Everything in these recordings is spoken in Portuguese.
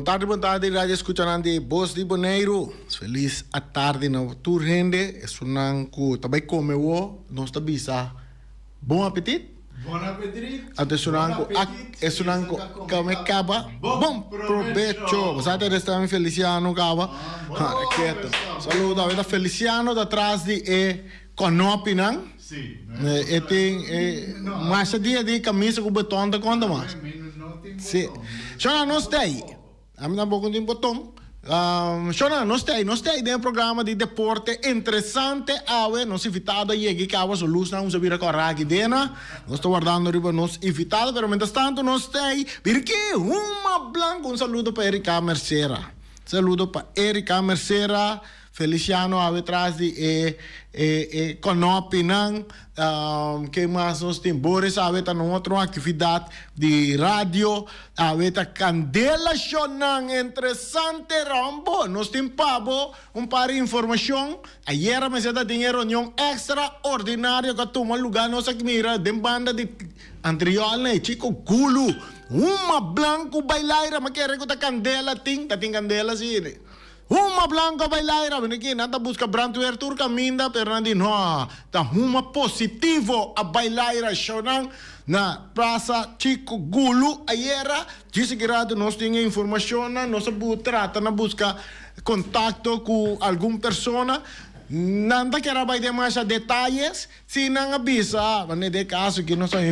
boa tarde, rádio escuchando de Voz de Boneiro. Feliz à tarde na tour rende. É sunang ku tabay come wo, nós tabisa. Bom apetite. Bom apetite. Até sunang ku é sunang ku kame kaba. Bom provecho. Você até restaurante Feliciano kaba. Quieto. Saludo a Feliciano da atrás de Conopinang. Sim. E tem mais dia de camisa com botão da conta mais. Sim. Shona, nós tem. A mim também tem botão. Shona, nós tem um programa de deporte interessante. Nós invitado a chegar que a solução não se vira com a ragi dena. Nós estamos guardando riba nós invitado, pero mientras tanto nós tem. Porque uma blanca saludo para Erika Mercera. Saludo para Erika Mercera. Feliciano atrás de Conopinang, que mais nós temos Boris aveta outra atividade de rádio, aveta Candela Shonang interessante rambo, nós temos pabo par de informação, ayer me da dinheiro reunião extraordinária que toma lugar nossa que mira de banda de anterior né, chico gulo, uma blanco bailaira, mas que recota Candela tem Candela sim, né? Uma blanca bailaira, aqui nada busca brantuer turca minda, perandi no, tá uma positivo a bailaira shonang na praça Chico Gulu, aiera, disse que nós tinha informação, nós trata na busca contato com alguma pessoa, nada que era vai ter mais detalhes, se não avisa, mas de caso que nós temos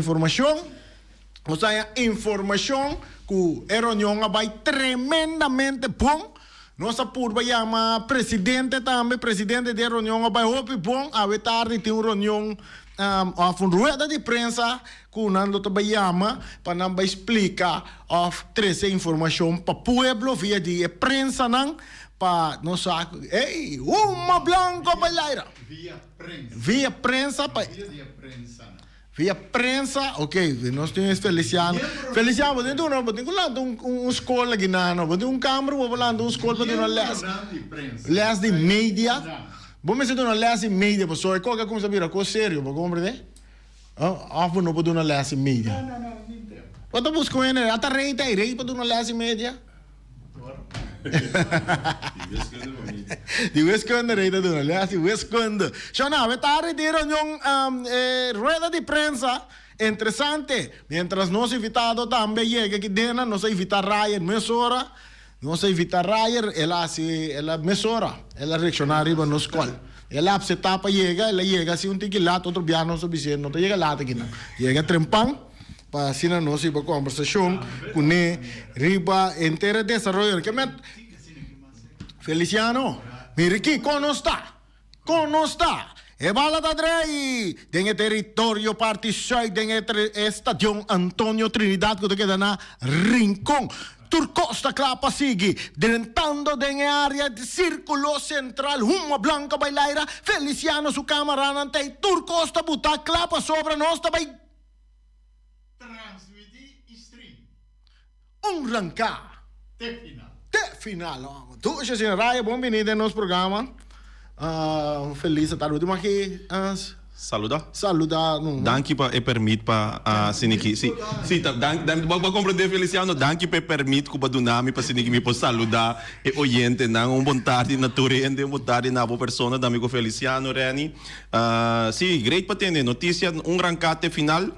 informação que a reunião vai tremendamente bom. Nossa purba chama presidente também, presidente da reunião, vai hopi bom, a tarde tem uma reunião, uma rueda de prensa, que o Nando também chama, para não explicar, trazer informação para o povo, via de prensa, não, para nós, ei, uma blanca bailaira. Via prensa, via prensa, ok, nós temos Feliciano. Feliciano, você tem uma escola aqui, não, tem câmera, vou falar de uma escola, para ter uma les de mídia. Vamos fazer uma les de mídia, pessoal, qualquer coisa vira, coisa sério, para compreender? Não pode uma les de mídia. Não, pode buscar ele, até rei para uma les de mídia. Die wiskunde reden doen, ja, die wiskunde. Zo nou, we tarde de reunião, rueda de prensa, interessante. Mientras nos invitado também llega aqui dentro, nos invita Ryan Mesora, nos invita Ryan, ela Mesora, ela reaccionária para nos escola. Ela se tapa llega assim um tiquilato, outro biar não sabe se não chega lá aqui não. Llega trempang. Para assim nós iba conversação com ele riba inteira desarrollo que me Feliciano mira aqui conosco está e bala da drei tem território parte sai tem estadio Antonio Trinidad que queda na Rincón Turcosta Clapa sigue dentando de área de círculo central uma blanca bailaira Feliciano su cámara ante Turcosta buta Clapa sobre nós também rancar. Te final. Tu, Jacina Raya, bem-vindo ao nosso programa. Feliz tarde. Aqui. Saluda. Danke pa permit pa siniki. Si ba compreender Feliciano, danke pa permit ko ba dunami pa siniki mi po saluda e oyente nang bom tarde na turende, bom tarde na bo persona da amigo Feliciano Reni. Si great pa tene notícia rancate final.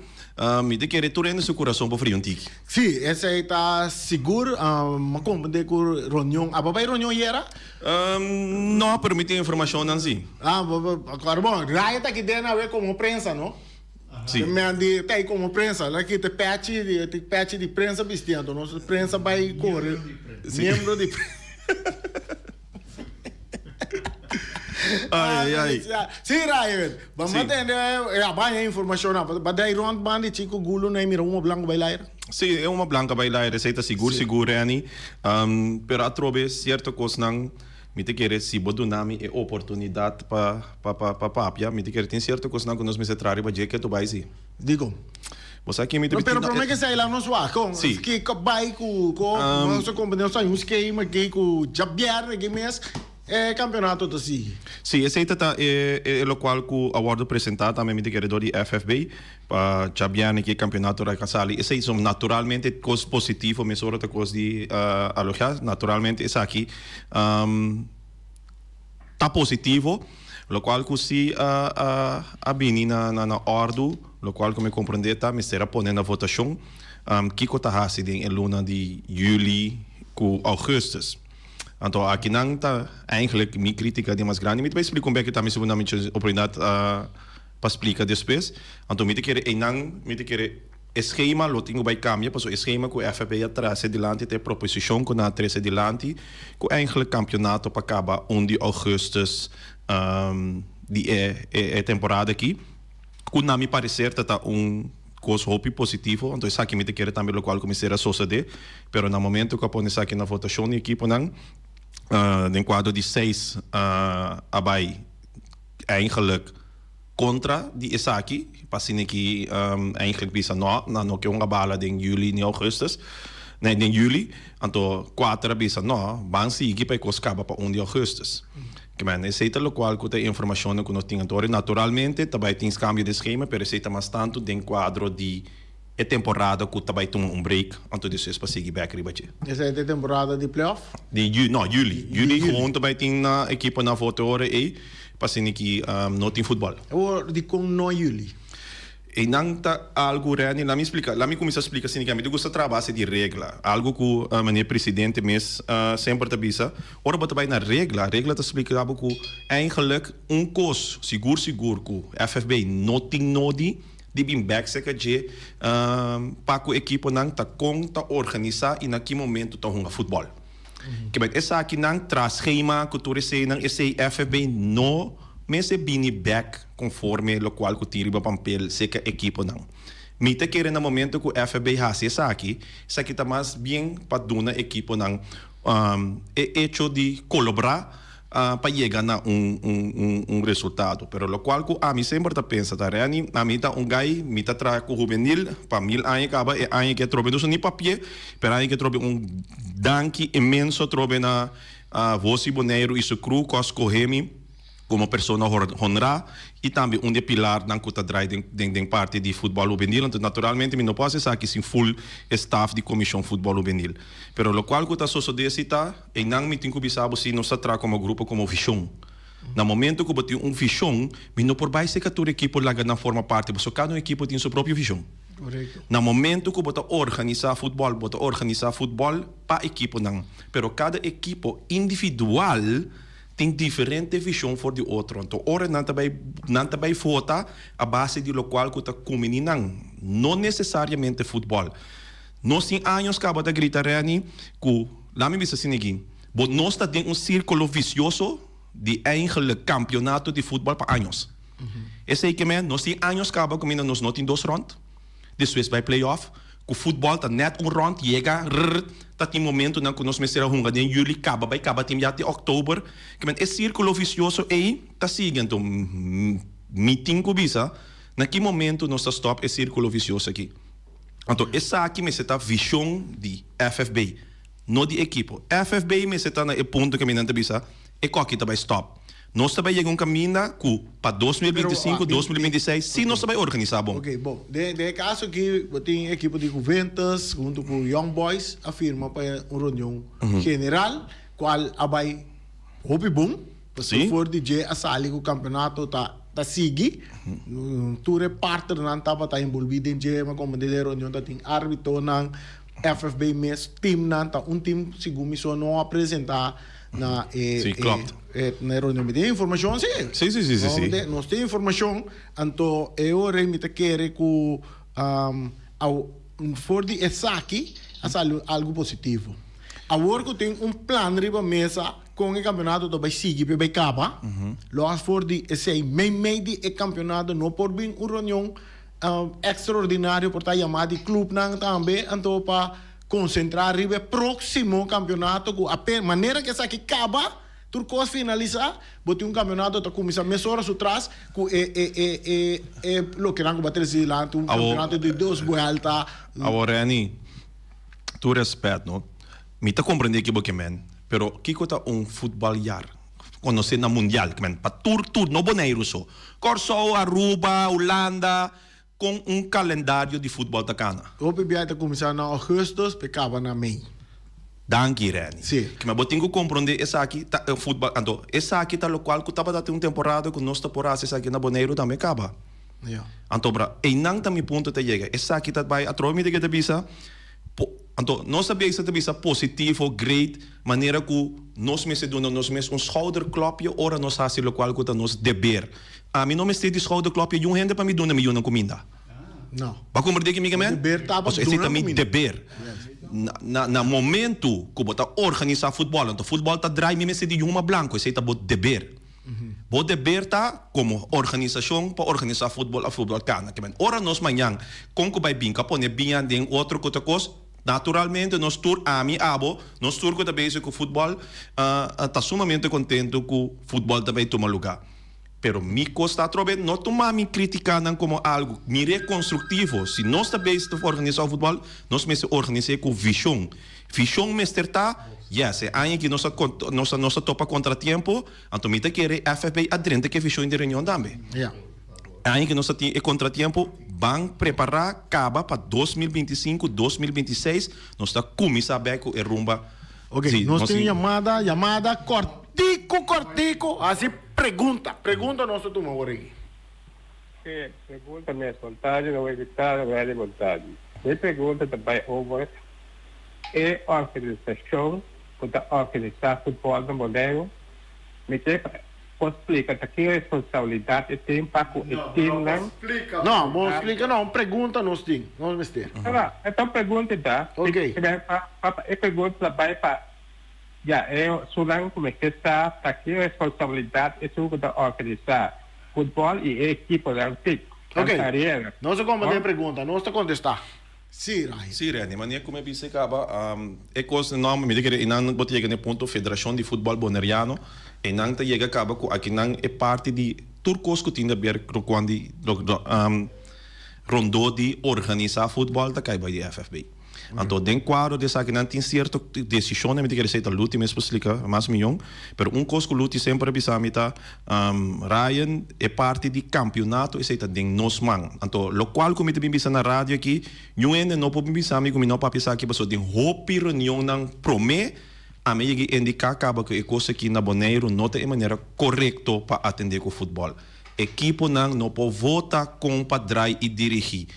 Me de querer turendo seu coração para frio antigo. Sim, essa aí está seguro. Mas como de com reunião, a papai reunião era? Não permite informação assim. Claro, bom. Raya está aqui dentro a ver como prensa, não? Sim. Me tem como prensa, lá que tem patch de prensa vestindo, nossa prensa vai correr. Membro de prensa. Ai. Sim, Ryan. Vamos entender a informação. Mas daí rond bandi Chico Gulu nem mira uma blanca bailaira. Sim, é uma blanca bailaira, sei tá seguro ani. Pero a trobe certo coisa não me te querer se bodo nome é oportunidade para papia, me te querer tem certo coisa não que nós me se trare para que tu vai sim. Digo. Você aqui me te pero como que sai lá no sua com que vai com nossa companhia, uns esquema que com jabiar que mês campeonato da SIG. Sì, esse è lo qual cu award apresentado também me querer do FFB para Chabiane que campeonato da Casali. Esse são naturalmente coisas positivo, me soro de coisas de alojar, naturalmente essa aqui tá positivo, lo qual cu si a bini na ordo, lo qual como compreender tá me será poner na votação que cota hasi em luna de juli cu augustus. Então, aqui não está, eigenlijk, minha crítica de mais grande, mas vai explicar um pouco também se você não oportunidade para explicar depois. Então, me quer esquema, lo tenho vai cambiar, porque o esquema que o FB atrás e delante, tem proposição que na atrás e delante, que eigenlijk campeonato para acabar 1 de augustus de temporada aqui, que na me parecer está coisa hope positivo, então isso aqui me quer também o qual comecei a suceder, pero no momento que eu ponho isso aqui na votação, a equipe não em quadro de 6 abai eigenlijk contra die is aqui, passando aqui eigenlijk bisa não que uma bala em juli nem augustus, nem em juli, então 4 bisa não, vão seguir para coscaba para 1 de augustus. Que man, esse lo qual que tem informação que nós temos agora, naturalmente, também tem cambio de esquema, mas esse mais tanto de quadro de temporada que também tem break, então isso é para seguir back ribache. Essa é a temporada de playoff? Juli. Juli gewoon também tem na equipe na votação e passando aqui não tem futebol. Ou de com no Juli? E não está algo real, lá me começa a explicar assim, que eu gosto de trabalhar de regra, algo que o maneiro presidente mesmo sempre te avisa. Ora, bota bem na regra, a regra te explica que eigenlijk coisa seguro que o FFB não tem nodi de bem back que para que a equipe não está conta organizar e naquele momento está jogando futebol. Que bem, essa aqui não traz schema que tu recebe, esse FFB não mas é bem back conforme o qual que tira o papel se que a equipe não. Me te quer no momento que o FB faz isso aqui está mais bem para dar a equipe não é hecho de colaborar para chegar a resultado. Pero o qual que a mim sempre está pensando, a mim está gai, me está traz com o juvenil, para 1000 anos acaba e ano que trobe não nem papel, pero ano que trobe danke imenso trobe na voz boneiro isso cru cos corremi como pessoa honrar e também de pilar na cuta drive de parte de futebol juvenil. Então, naturalmente, não posso dizer que sim full staff de comissão futebol juvenil. Pero o qual que está sucedendo está e não me tenho que pensar se não se trata como grupo como visão. No momento que você tem visão, não por baixo que a tua equipe lá não forma parte, porque cada equipe tem sua própria visão. Correto. No momento que você organiza futebol para a equipe não. Pero cada equipe individual tem diferente visão for de outro. Então, ora não também vota a base de lo qual que está combinando, não necessariamente futebol. Nós temos anos que acaba de gritar que lá me disse assim, nós temos círculo vicioso de eigenlijk campeonato de futebol para anos. Esse é que nós temos anos que acaba combinando, nós não temos 2 rounds, depois vai playoff, que o futebol está net round, chega, tá tem momento na que nós começamos a jogar em julho, acaba tem já até outubro, que esse círculo vicioso aí tá seguindo, meeting com bisa, naquele momento nós stop esse círculo vicioso aqui. Então essa aqui me está visão de FFB, não de equipe. FFB me está na ponto que me não bisa, e qual que vai stop. Nós também chegamos caminho para 2025, 2026, se nós também organizar bom. Ok, bom. De caso que tem equipe de Juventus, junto com Young Boys, afirma para uma reunião general, qual vai hobby bom, se for DJ a sair o campeonato tá sigue, tu reparte não estava tá envolvido em DJ, mas como de reunião tá tem árbitro não, FFB mesmo, time não tá time segundo missão não apresentar na na reunião de informação sim. Nós temos informação, então eu remito querer que for de essa aqui algo positivo. Agora que tem plano riba mesa com o campeonato do vai seguir para acabar. Logo for de esse meio de campeonato não por bem uma reunião extraordinária por estar chamado de clube não também, então para concentrar riba próximo campeonato com a maneira que essa aqui acaba. Turcos finalizar, botar campeonato para começar meia hora atrás, que lo que não bater se lá, campeonato de 2 vueltas. Agora, Rani, tu respeito, não? Me tá compreendendo que você men, pero que está futebol jaar, conhecer na mundial, que men, para tur no Bonaire so. Corso, Aruba, Holanda, com calendário de futebol da cana. O PBI está começando em agosto, pecava na Mei. Danke, Reni. Sim. Que me botinho compreender essa aqui, futebol, então, essa aqui tá local que tava dando uma temporada com nós temporada essa aqui na Bonaire também acaba. Yeah. Então, e não também ponto te chega. Essa aqui tá vai a tromi de que te bisa. Então, nós sabemos que bisa positivo, great, maneira que nós mesmos doen, nós mesmos um schouderklopje, ora nós fazemos local que nós deber. A mim não me está de schouderklopje, um rende para me doen uma comida. Não. Para compreender que me men? Deber tá para doen também deber. Na momento que você organiza futebol, então futebol tá drai me se de uma blanco, isso é tá deber. O deber tá como organização para organizar futebol a futebol cana. Ora nós manhã, com que vai binca, põe binha de outro coisa. Naturalmente, nós tur ami abo, nós tur que também com o futebol, tá sumamente contente que o futebol também toma lugar. Pero me costa trobe, não toma me criticando como algo mire construtivo. Se nós também estamos organizar o futebol, nós mesmos organizar com visão. Visão mestre tá, yes, é aí que nós topa contratempo, então me te quer FFB adrente que visão de reunião também. Yeah. Aí que nós temos contratempo, vão preparar acaba para 2025, 2026, nós está começando a ver com a rumba. Ok, sí, nós temos chamada cortico, assim pergunta nosso turma agora aqui. Pergunta minha vontade, não evitar a velha vontade. A pergunta também over é a organização para organizar futebol no modelo. Me explica que responsabilidade tem para o time não? Não explica não, pergunta nós temos, nós mestre. Então pergunta tá. Ok. É pergunta também para sulang começar para que responsabilidade é sua da organizar futebol e equipe olímpica. Ok. Nós como tem pergunta, nós está contestar. Sim, Rai. Sim, Reni, mas como eu disse, acaba, é coisa não, me diga, e não bote chega no ponto Federação de Futebol Bonaireano, e não te chega acaba com aqui não é parte de turcos que tinha a ver quando rondou de organizar futebol da caiba de FFB. Então, dentro quadro dessa que não tem certa decisão, me diga, receita luta, mesmo explicar mais milhão, mas coisa que luta sempre bisa Ryan é parte de campeonato, isso é dentro nos man. Então, lo qual como me bisa na rádio aqui, não pode bisa me como não pode pensar que passou de hopi reunião não promete a mim indicar acaba que a coisa aqui na Bonaire não tem maneira correta para atender com o futebol. Equipo não pode votar com padrão e dirigir.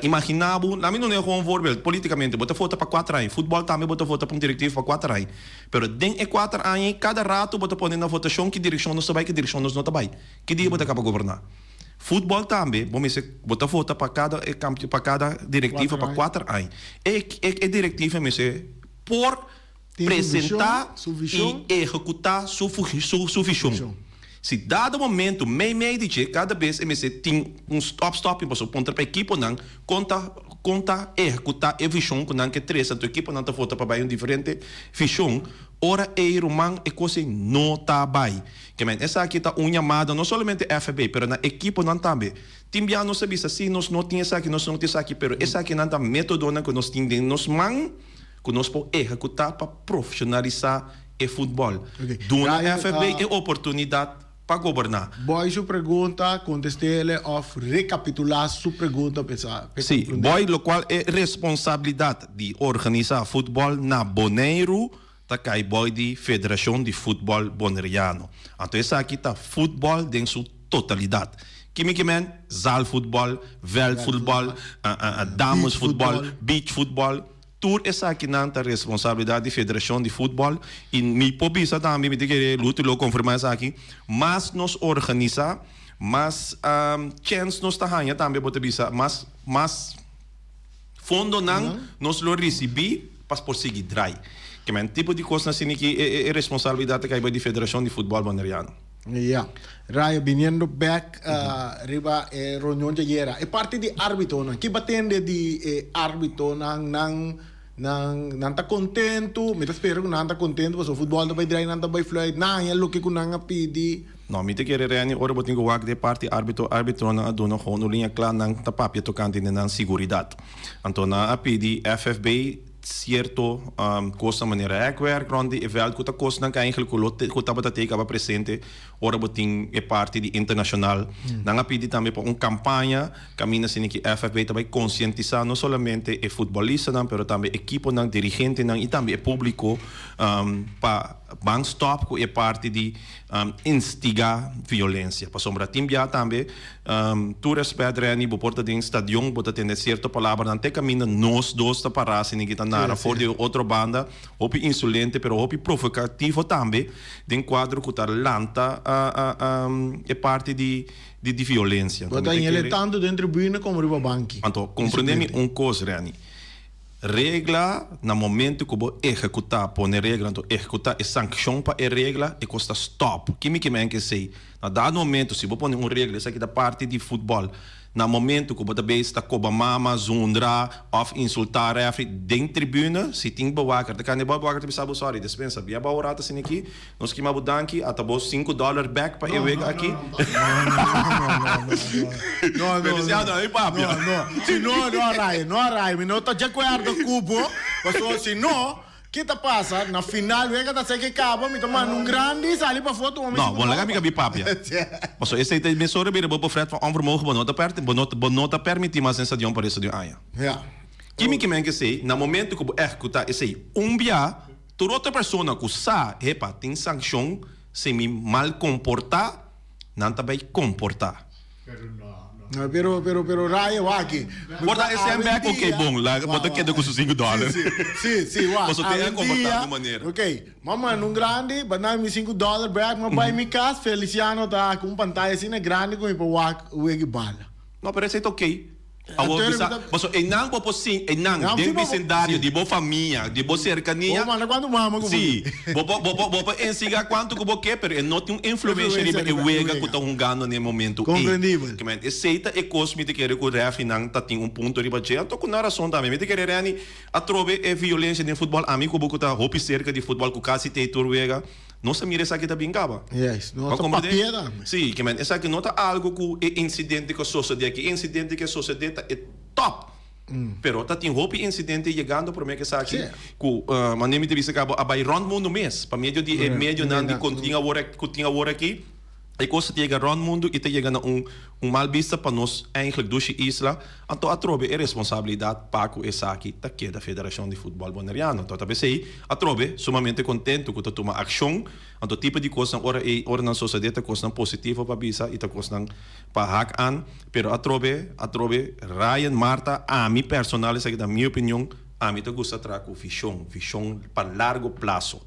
Imaginável, na minha não é um voorbeeld, politicamente, bota vota para 4 anos, futebol também bota vota para um diretivo para 4 anos. Pero dentro de 4 anos, cada rato bota põe na votação que direção não sabe, que direção não está bem. Que dia bota para governar. Futebol também, bota vota para cada diretivo para 4 anos. É diretiva, mas por apresentar e executar sua visão. Se dado momento, meio de cada vez MC tem um stop para o ponto para a equipe não conta executar a visão que não que três a tua equipe não está volta para bem diferente visão ora romano e coisa não está bem que men essa aqui está chamada não somente FB pero na equipe não também tem já não sabe se nós não tinha essa aqui nós não tinha essa aqui pero essa aqui não está método que nós tem nos man que nós podemos executar para profissionalizar o futebol do FB é oportunidade para governar. Boy, sua pergunta, contestei-lhe ou recapitular sua pergunta. Sim, boy, o qual é responsabilidade de organizar futebol na Bonaire, tá cai boy de Federação de Futebol Bonaireano. Então, essa aqui tá futebol em sua totalidade. Que zal futebol, vel futebol, dames futebol, beach futebol. Tudo essa aqui não é responsabilidade da Federação de Futebol e me pobisa também me dizer luto lo confirmar isso aqui mas nos organizar mas chance nos está ganhando também botar bisa mas fundo não nos lo recebi para por seguir drai que é tipo de coisa assim que é responsabilidade que é da Federação de Futebol Bonaireano. Yeah. Raya, viniendo back riba reunião de ayer, é parte de árbitro, que batende de árbitro não está contento, me espero que não está contento, mas o futebol não vai drive, não vai fluir, não é o que não pedi. Não, me te querer reani, ora botinho wag de parte árbitro na aduna gewoon linha clara não tá papia tocante na seguridade. Então na pedi FFB certo coisa maneira é werk rond die event que coisa não que eigenlijk que estava até presente ora botin é parte de internacional não a pedir também para uma campanha caminha assim que FFB também conscientizar não somente o futebolista não, pero também equipo não, dirigente não e também o público para bang stop com é parte de instigar violência para sombra timbia também tu respeita Reni porta de stadion bota ter certa palavra não tem caminho nós dois da para assim que tá na fora de outra banda ou insolente pero ou provocativo também de quadro que tá lanta é parte de violência bota ele tanto dentro tribuna como riba banki então compreendemos coisa Reni regra no momento que você executar põe regra então executar é sanção para a regra e custa stop que me que sei na dado momento se você põe regra isso aqui da parte de futebol no momento que você está com mama zundra ou insultar refri dentro tribuna se tem bawaker kan de bawaker te sabe sorry dispensa bia baurata assim aqui nós que mabu danki atabo $5 back para eu aqui não se não arai me não tá de acordo cubo mas se não que tá passa na final vega tá sei que acaba me tomando grande sali para foto não bom lá amiga bi papia mas esse aí me sorre bem bo fret van onvermogen bonota permitir mais stadion para esse stadion ja kimi que sei na momento que executar esse bia tu outra pessoa que sa epa tem sanção se me mal comportar não tá bem comportar pero Raya aqui. Bota esse é back, ok, bom, lá bota que com os $5. Sim, Você tem que comportar de maneira. Ok, mamãe num grande, banana me $5 back, mas vai me casa, Feliciano tá com pantalla assim grande com o bala. Não, parece que ok. Mas enang po sim, enang de vecindário, de boa família, de boa cercania. Mas quando mama com sim, boa ensiga quanto que você quer, não tem influência de wega que tá gano no momento. Compreendível. Que mente aceita e cosme de querer que o ref não tá tem ponto de bater. Então com razão também, me de querer ani a trove é violência no futebol, amigo que tá roupa cerca de futebol que quase tem wega. Não se mira essa aqui da bingaba. Yes, não tá papiera. Sim, que men, essa aqui não tá algo que é incidente que sucede aqui, incidente que sucede é top. Pero tá tem roupa incidente chegando para mim que essa aqui, que manem te visa acaba a vai round mundo mês, para meio de meio não de continha hora aqui. E coisa chega round mundo e te chega mal vista para nós eigenlijk dus isla, então a trobe é responsabilidade para essa aqui tá que da Federação de Futebol Bonaireano. Então talvez aí a trobe sumamente contento que tá toma ação, então tipo de coisa ora na sociedade coisa positiva para bisa e tá coisa para hack an, pero a trobe Ryan Marta a mim personal essa aqui da minha opinião, a mim tá gosta trago visão para largo prazo.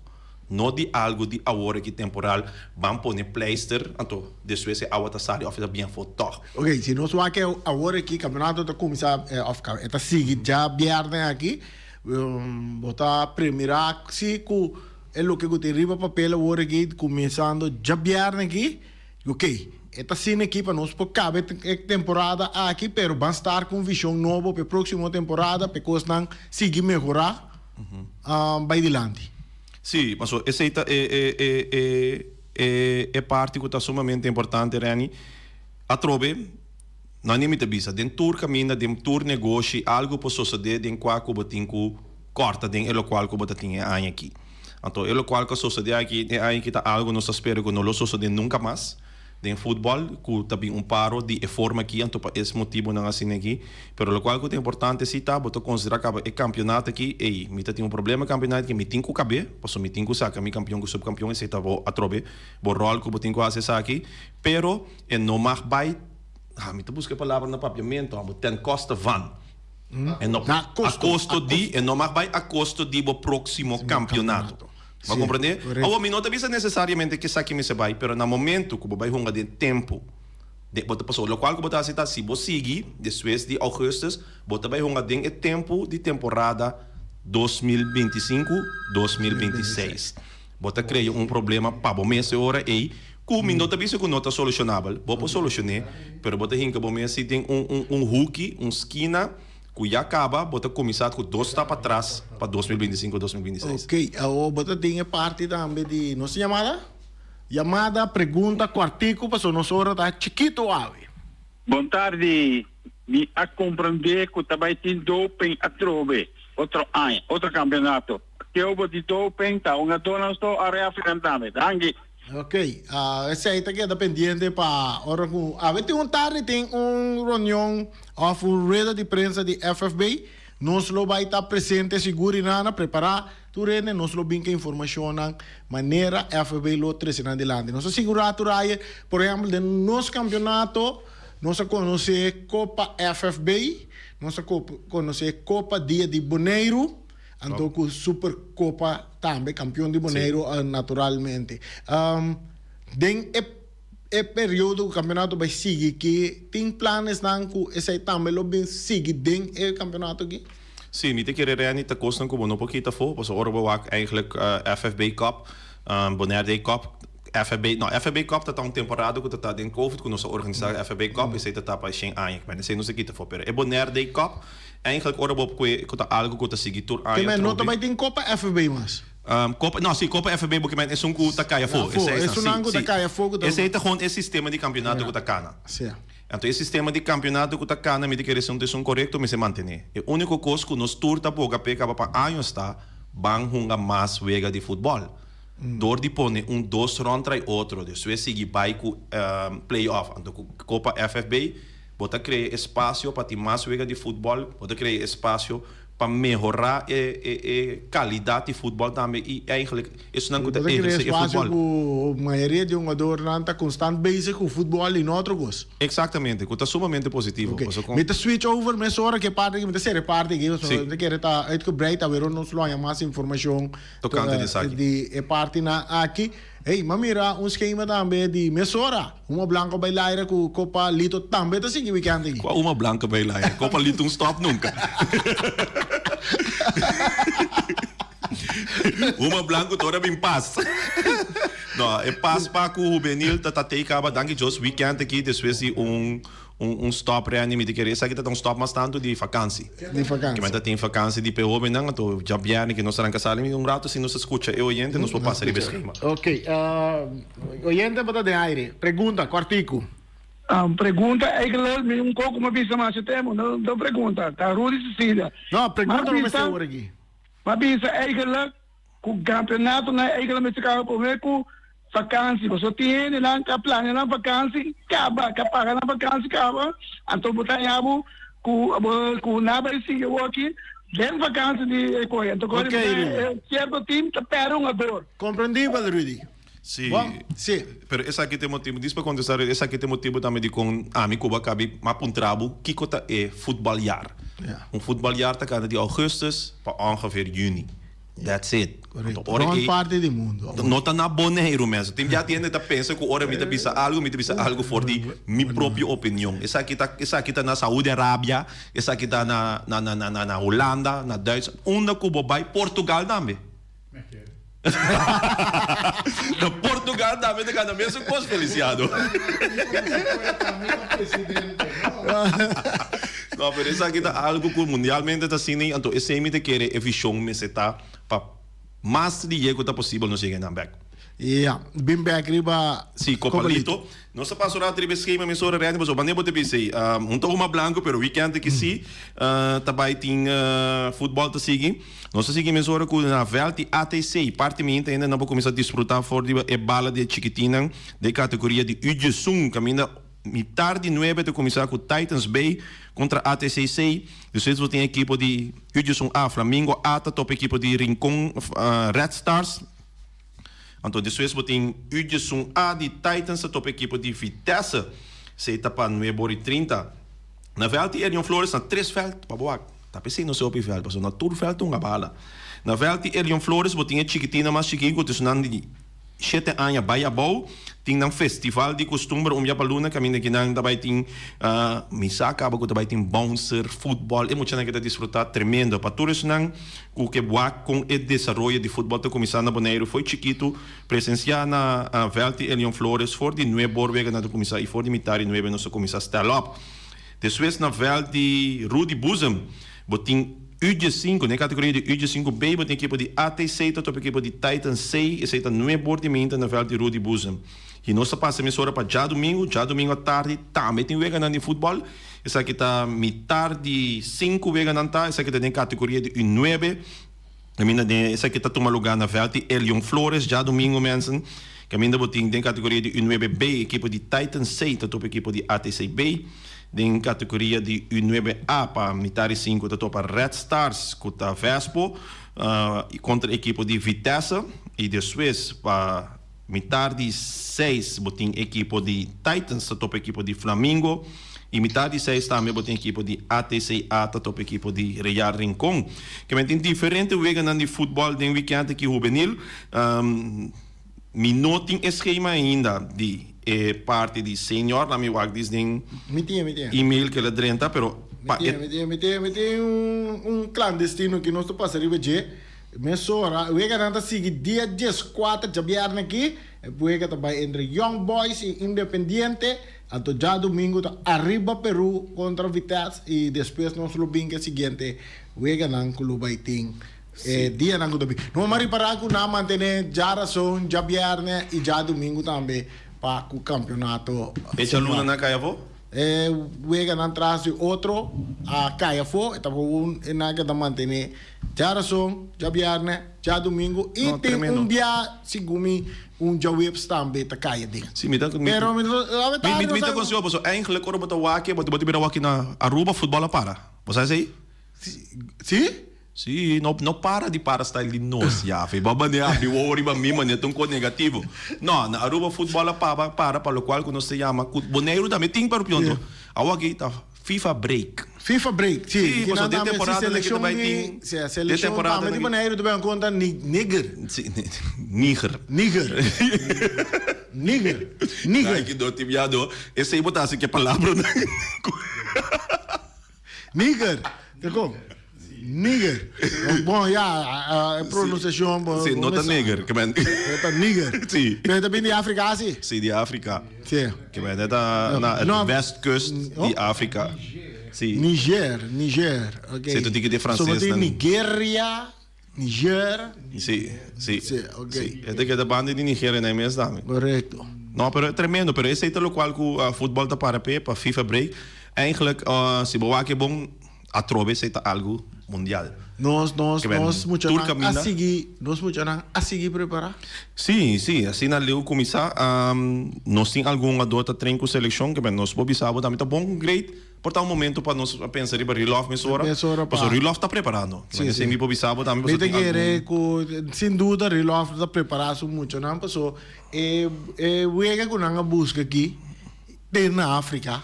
Não de algo de agora que temporal, vamos pôr pleister, então, depois a outra sai of the bem foto. Ok, se nós vamos que agora aqui campeonato da começar of está sigue já viernes aqui, botar primeira se com é o que eu te riba papel agora aqui começando já viernes aqui, ok. Esta cena aqui para nós por cabe temporada aqui, pero vamos estar com visão nova para a próxima temporada, para que nós seguir melhorar, vai adiante. Sim, mas essa é parte que está sumamente importante, Reni. A trobe, não é nem bisa, dentro tour caminha, dentro tour negócio, algo pode suceder dentro qual que você tem que corta, dentro do qual que você tem aqui. Então, o qual que sucede aqui, é que está algo nós espera que não sucede nunca mais. De futebol, que também paro de forma aqui, então por esse motivo não assim aqui. Pero o qual que é importante se tá, botar considerar que é campeonato aqui, e me tem problema campeonato que me tem que caber, posso me tem que sacar mi campeão que subcampeão, esse tá a trobe, bo rol que tem que acessar aqui, pero não mais vai, me te busca palavra no papiamento, tem costa van. A custo de, não mais vai a custo de o próximo campeonato. Vai compreender? Ou não precisa necessariamente que saque me se vai, pero no momento que você vai de tempo, você passou, o qual que você está se você seguir, depois de agosto, você vai de tempo de temporada 2025-2026. Você cria problema para o mês hora e como não precisa que não está solucionável, você solucionar, pero você tem que você tem hook, esquina que já acaba, bota começar com 2 tapas atrás para 2025-2026. Ok, bota tem parte também de nossa chamada pergunta quartico, para nós hora tá chiquito ave. Boa tarde, me a compreender que também tem doping a trove. outro campeonato. Que eu de doping, tá, dona estou a reafirmar, dangue. Ok, esse aí está pendiente para hora com. Tem tarde tem reunião of rueda de prensa de FFB. Nós vai estar presente seguro na preparar turene, nós lo bem que informação na maneira FFB lo treze na adelante. Nós segurar turaya, por exemplo, de nosso campeonato, nós conhece Copa FFB, nós conhece Copa Dia de Boneiro. Então, com Supercopa também, campeão de Boneiro, naturalmente. Den é período que o campeonato vai seguir, que tem planos que esse também lo bem seguir den é campeonato aqui? Sim, niet querer niet te kosten como no poquito voor, dus horen we eigenlijk FFB Cup, Bonaire Cup. FFB Cup dat een temporada que está em Covid, que nós organizamos FFB Cup, e isso está para sem ano, mas não sei que for, é Bonaire Cup. Eigenlijk horen we que algo que está seguindo ano. Mas não também tem Copa FFB mas. Copa FFB porque é um que está caia fogo. Esse é gewoon esse sistema de campeonato que está cana. Então esse sistema de campeonato que está cana, me diz que é correto, mas se mantém. O único coisa que nós turta pouca pega para anos está, van hunga mais vega de futebol. Door die pone dos ronde trai outro, dus we seguir vai com playoff. Então Copa FFB bota criar espaço para ter mais vega de futebol, bota criar espaço para melhorar a qualidade de futebol também e eigenlijk isso não é espaço a maioria de jogador não está constante bezig com futebol e outro coisa. Exatamente, que está sumamente positivo. Met de switch over, met zorgen que parte met de série parte que so de que está uitgebreid a ver nos lo há mais informação de parte na aqui. Hey, mamira, schema também de Mesora. Uma blanca bailaira com Copa Lito também tá seguindo weekend aqui. Qual uma blanca bailaira? Copa Lito stop nunca. Uma blanca toda bem paz. Não, é paz para o juvenil tá acaba danke just weekend aqui depois de stop reanime de querer sabe que tá stop mas tanto de vakantie. De vakantie. Que mas tem vakantie de PO bem não, tô já viene que nós arranca salim rato se nos escuta eu oyente nos vou passar o esquema. Ok, oyente para de aire. Pergunta, quartico. Pergunta é que pouco uma vez mais temos, não pergunta, tá Rudi Cecília. Não, pergunta não me sei aqui. Mas pensa eigenlijk o campeonato na eigenlijk met elkaar com vakantie, você tem lá que plano na vakantie, acaba na vakantie acaba, então botar yabo com nada assim eu aqui, den vakantie de coisa, então agora certo time tá perto dor. Compreendível, Rudy. Sim, sim. Pero esse aqui tem motivo, diz para contestar, esse aqui tem motivo também de com amigo Bacabi, mas um trabo, que cota é futboljaar. Futboljaar tá cada de augustus para ongeveer juni. That's it. Grande parte do mundo. Não está na Bonaire mesmo. Tem já tem que pensar que hora me pisa algo for de minha própria opinião. Essa aqui tá na Saúde Arábia, essa aqui tá na Holanda, na Duitsland, onde Cuba vai Portugal também. Na Portugal também tem cada mesmo coisa, Feliciano. Não, mas isso aqui tá algo que mundialmente está assim, então esse é me querer a visão me está para mais dinheiro que possível não chegar na back. Yeah, bem back riba. Sim, Copa Lito. Não se passou a tribo esquema, mas só reando, mas o banheiro pode pensar, tô uma branco, pero weekend que sim, também tem futebol tá seguir. Nós seguimos agora com a Velti ATC, parte minha ainda não vou começar a desfrutar for de bala de chiquitina de categoria de Ujesung, caminha metade de 9 de começar com Titans Bay contra ATC6. Depois você tem a equipe de Ujesung A, Flamengo A, top equipe de Rincon Red Stars. Então, depois você tem Ujesung A de Titans, a top equipe de Vitesse, se etapa 9h30. Na Velti Elion Flores, na 3 velds, para boa. Tá pensando no seu veld, mas na turveld uma bala. Na Velti Elion Flores, você tem a chiquitina mais chiquinho, que é de 7 anos, Baiabou, tem um festival de costume, Jabaluna, caminho que não também tem missa, acaba que também tem bouncer, futebol, é muito que desfrutar tremendo. Para todos não, o que boa com o desenvolvimento de futebol da Comissão na Bonaire foi chiquito, presenciar na Velti Elion Flores, for de 9 borvega na Comissão e for de mitad de 9 nossa Comissão Stelop. Depois na Velti Rudy Boezem, botin UG5, na categoria de UG5B, botin equipe de ATC, top equipe de Titan 6, e seita 9 bordimento na Velti Rudy Boezem. E nós passamos hora para já domingo à tarde, também tem wega de futebol. Essa aqui está metade de 5 wega não tá, essa aqui tem categoria de 9. Essa aqui está tomando lugar na Velde, Elion Flores, já domingo, mensen. Caminho botin tem categoria de U9B, equipe de Titan 6, top equipe de ATCB. Tem categoria de U9A para metade 5, top para Red Stars, contra Vespo, contra a equipe de Vitesse. E depois para metade 6, botin equipe de Titans, top equipe de Flamengo. E metade 6 também botin equipe de ATCA, top equipe de Real Rincón. Que tem diferente weekend de futebol, tem weekend aqui juvenil. Mi não tem esquema ainda de parte de senior, na minha wag diz tem e-mail que ela drenta, pero me tem clandestino que nós tô passando a ver, mas ora, o que nada sigue dia 14 de abril aqui, o que tá vai entre Young Boys e Independiente, até já domingo tá arriba Peru contra Vitesse e depois nós lubinga seguinte, o que não clube tem dia não domingo. Não mari para que na manter já razão já viernes e já domingo também para o campeonato. Essa luna na Caiafo? Wega não traz outro a Caiafo, então na que da manter já razão já viernes já domingo e tem um dia segundo já web também tá caia de. Sim, me dá com pero me tá com senhor, porque eigenlijk ora botar wake, botar bira wake na Aruba futebol para. Você sabe aí? Sim? Sim, não para de para style de nós, já. Foi babanear, de worry ba mim, mas é tão negativo. Não, na Aruba futebol para o qual nós se chama Boneiro também tem para o ponto. Aqui tá FIFA break. FIFA break, sim. Sim, mas de temporada que vai ter. Sim, a seleção também de Boneiro também conta Niger. Niger. Ai, que do tibiado. Esse aí botasse que palavra. Niger. Tá como? Nigger. Bom, já, a pronunciação... Sim, nota nigger. Nota nigger. Sim. Mas também de África, sim? Sim, de África. Sim. Que bem, na westkust de África. Sim. Niger. Ok. Sim, tu diz que de francês. Sobre Nigeria, Niger. Sim. Ok. É que da banda de Nigeria, não é mesmo? Correto. Não, pero é tremendo. Pero esse é o qual que o futebol está para FIFA break. Eigenlijk, se boa que bom, a trove se está algo mundial. Nós muito a seguir preparar. Sim, assim na leu começar, nós tem alguma dota treino com seleção que nós pobisabo também tá bom, great. Por tal momento para nós pensar para Rilov mesora, mas o Rilov está preparando. Sim, sim. Me pobisabo também. Me tem que sem dúvida Rilov está preparado muito, não passou. Wega com a busca aqui, tem na África.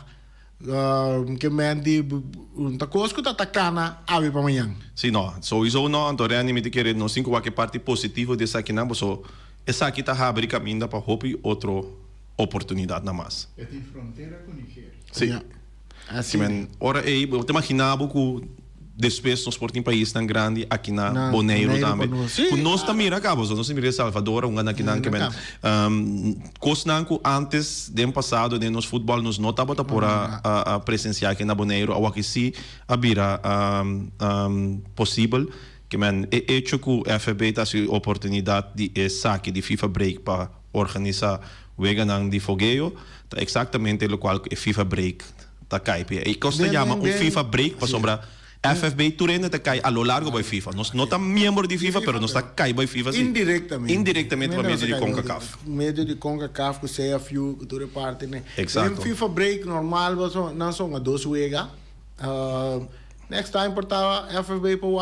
Que mendi tá coisa que tá atacando ave para amanhã. Sim, não. Sowieso não. Então realmente me querer não cinco qualquer parte positiva dessa aqui não, so essa aqui tá abre caminho para hope outra oportunidade na mais. É de fronteira com Nigéria. Sim. Assim. Ora aí, eu te imaginava que depois nós por um país tão grande aqui na Boneiro também. Com nós também acabamos, nós mira Salvador, um aqui na que cosnanco antes do passado de nos futebol nos não tava por a presenciar aqui na Boneiro, ao que se abira possível que é hecho que o FB tá se oportunidade de saque de FIFA break para organizar o vegan de fogueio, tá exatamente o qual é FIFA break tá caipe. E costa chama um FIFA break para sobrar FFB Turena te cai a lo largo by FIFA. Nós não estamos membro de FIFA, pero nós está cai by FIFA sim. Indiretamente para meio de CONCACAF. Meio de CONCACAF com CFU, que toda parte, né? Exato. Em FIFA break normal, não são a dois wega. Next time portava FFB para o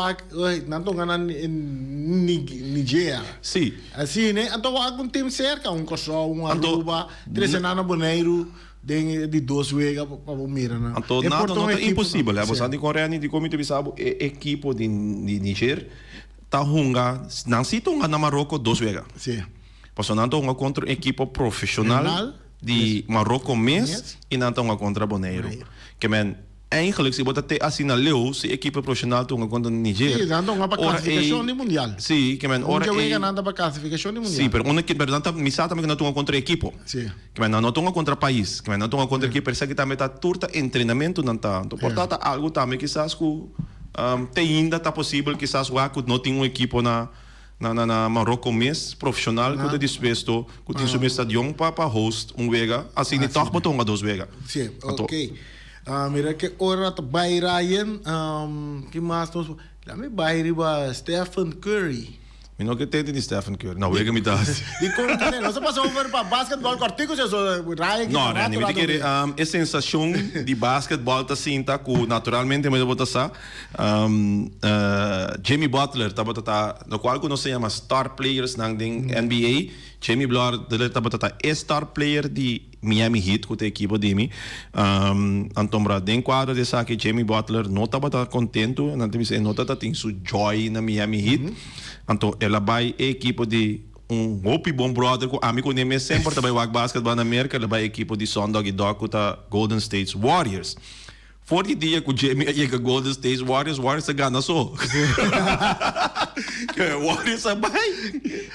não estão ganhando em Nigeria. Sim. Assim, né? Então algum time cerca, Kosovo, Aruba, três anos Boneiro. De dois wega para o mira, né? Então não é impossível. A você de Coreia nem de comité bisabo equipo de Niger tá hunga não se tunga na Marrocos dois wega. Sim. Passou não tunga contra equipo profissional de Marrocos mês e não tunga contra Boneiro. Que men eigenlijk se botar assim na leu se equipe profissional tunga contra Niger. Sim, não tunga para classificação de mundial. Sim, que men ora wega nada para classificação de mundial. Sim, pero uma que verdade misa também não tunga contra equipo. Sim. Que men não tunga contra país, que men não tunga contra equipe, percebe que também tá turta em treinamento não tanto. Portanto, algo também quizás que te ainda tá possível quizás o não tem um equipo na na Marocco mes profissional que dispesto que tem sobre stadion para host wega assim ni toch botonga dos wega. Sim, ok. Mira que ora te bay Ryan, que mais nós, lá me bay riba Stephen Curry. Mi no que tem de Stephen Curry. Não, wega me das. E como também, nós passamos para basquetebol cortico, se Ryan que não, Rani, me que é sensação de basquetebol tá assim tá com naturalmente mas botar sa Jimmy Butler tá no qual que nós chama star players na NBA. Jimmy Butler tá star player de Miami Heat com a equipe de mim. Então para den quadro de saque Jimmy Butler não tá contento, não tem nota tem su joy na Miami Heat. Então ela vai a equipe de hopi bom brother com amigo nem sempre também o basquetebol na América, ela vai a equipe de Sondog e Doc com Golden State Warriors. Voor die dia com Jamie e Golden State Warriors se ganha só. Warriors vai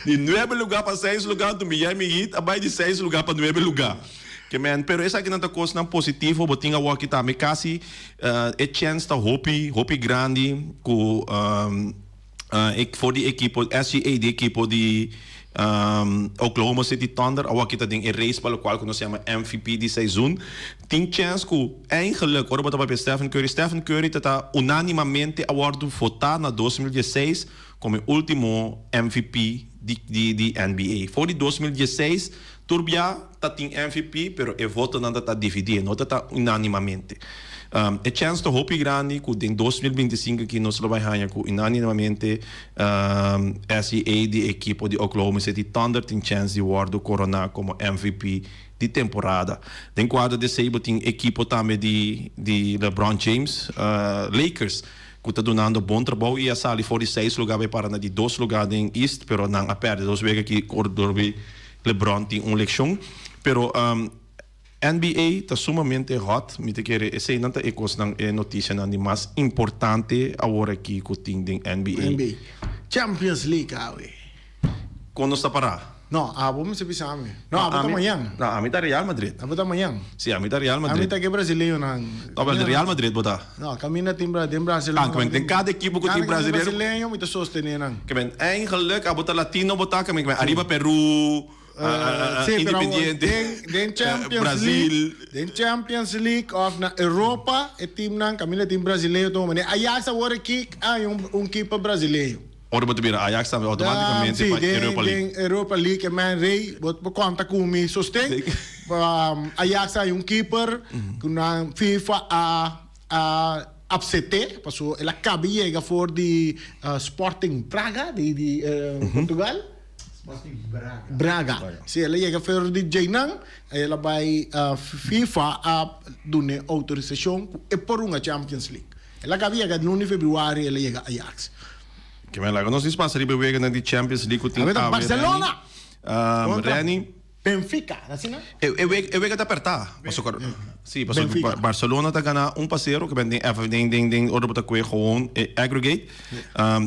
de 9 lugar para 6 lugar do Miami Heat, vai de 6 lugar para 9 lugar. Que man, pero essa aqui não tá coisa não positivo, botinha o aqui tá me quase é chance tá hopi grande com voor die equipe SGA die equipe de Oklahoma City Thunder, ou aqui tem race para o qual nós chamamos MVP de seizoen. Tem chance que eigenlijk, ora botar para Stephen Curry está unanimamente awardado votado na 2016 como último MVP de NBA. Voor die 2016, Turbia tá tem MVP, pero o voto não está dividido, não está unanimamente. A chance to hopi grande que em 2025 que nós vai ganhar com unanimamente SEA de equipe de Oklahoma City Thunder tem chance de award coronar como MVP de temporada. Tem quadro de seibo tem equipe também de LeBron James, Lakers que está dando bom trabalho e a sali for de 6 lugar vai parar de 2 lugar em East, pero não a perde dos vezes que LeBron tem leção, pero NBA está sumamente hot, me te quer essa não tá é notícia não de mais importante agora aqui que tem NBA. Champions League awe. Quando está para? Não, vamos se pisar Não, amanhã. Não, a mim tá Real Madrid. Amanhã. Sim, a mim tá Real Madrid. A mim tá que brasileiro não. Não, mas Real Madrid botar. Não, caminha tem brasileiro. Tem cada equipe que tem brasileiro. Brasileiro muito sostener não. Que bem, eigenlijk a botar latino botar que bem, arriba Peru. Independiente, Brasil, den Champions League of na Europa, e team nan Camila team brasileiro to mane Ajax agora kick keeper brasileiro. Ora botar bira Ajax também automaticamente para Europa League. Europa League man rei, bot conta com me sostém. Ajax keeper na FIFA a upsete, passou ela cabia for de Sporting Braga de Portugal. Braga. Se ela chega fora de Jainan, ela vai FIFA a dar autorização e por uma Champions League. Ela cabia que no Februário ela chega a Ajax. Que me laga, nós passa riba wega na de Champions League tem Barcelona. Reni Benfica, assim não? Eu wega tá apertar. Sim, Barcelona tá ganhando 1-0, que vem ora botar coe gewoon aggregate.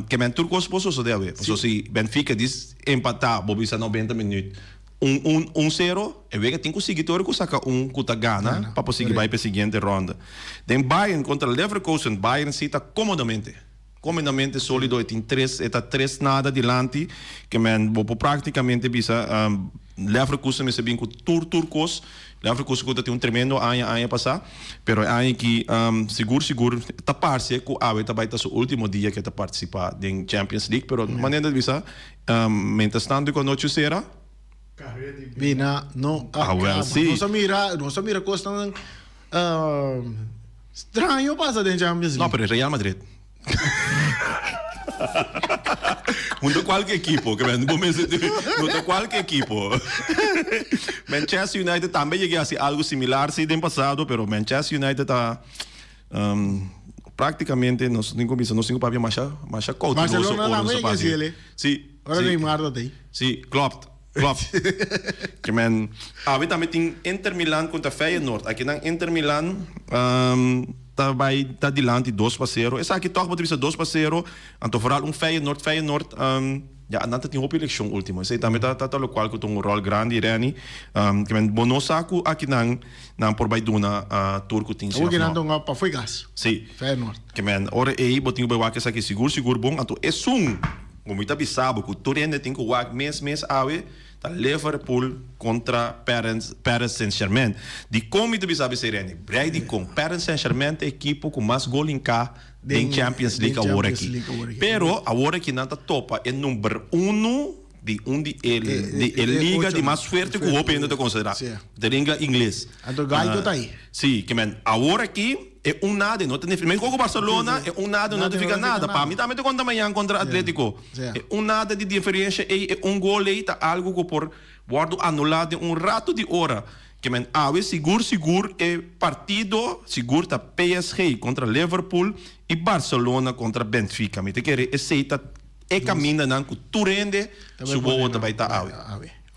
Que men turcos posso so deve. So se Benfica diz empatar, bobisa 90 minutos. 1-0, eu wega tem conseguidor que saca que tá gana para conseguir vai para a seguinte ronda. Tem Bayern contra Leverkusen, Bayern cita comodamente sólido, tem 3 nada adiante, que men praticamente bisa Leverkusen me sabem que turcos Leverkusen tem tremendo ano passar, pero ano que seguro tá parece que a vai tá o último dia que tá participar da Champions League, pero maneira de bisa mientras tanto com noite será Vina no sim. Nossa mira costa estranho passa da Champions League. Não, pero Real Madrid. Mundo qualquer equipo, que não mundo qualquer equipo. Manchester United também chegou a ser algo similar sim no passado, pero Manchester United está praticamente nós não para ver mais coach. Barcelona também que ele. Sim. Ora Neymar daí. Sim, klopt. Que men, we também tem Inter Milan contra Feyenoord. Aqui na Inter Milan tá dilante 2-0. Essa aqui toch moet 2-0. Então vooral Feyenoord ja, não tem hoop eleição última. Sei também tá local que tem rol grande Reni. Que men bonosaku aqui na por baiduna turco tem se. O que não tem para gas. Sim. Feyenoord. Que men ora botinho vai que aqui seguro bom. Então é como está bisabo, que tu rende tem que wak mês awe, tá Liverpool contra Paris Saint-Germain. De como está bisabo serene, Brady com Paris Saint-Germain é a equipe com mais gol em cá em Champions League agora aqui. Pero agora que não tá topa é número 1 de liga de mais forte que o Open ainda te considerar. De língua inglês. Então Gaio tá aí. Sim, que men agora aqui é nada, não tem diferença. Com o Barcelona é nada, não fica nada. Para mim também te conta amanhã contra Atlético. É nada de diferença, é gol aí tá algo que por guardo anulado rato de hora. Que men seguro é partido seguro tá PSG contra Liverpool e Barcelona contra Benfica. Me te querer aceita caminha não que tu rende subo também tá awe.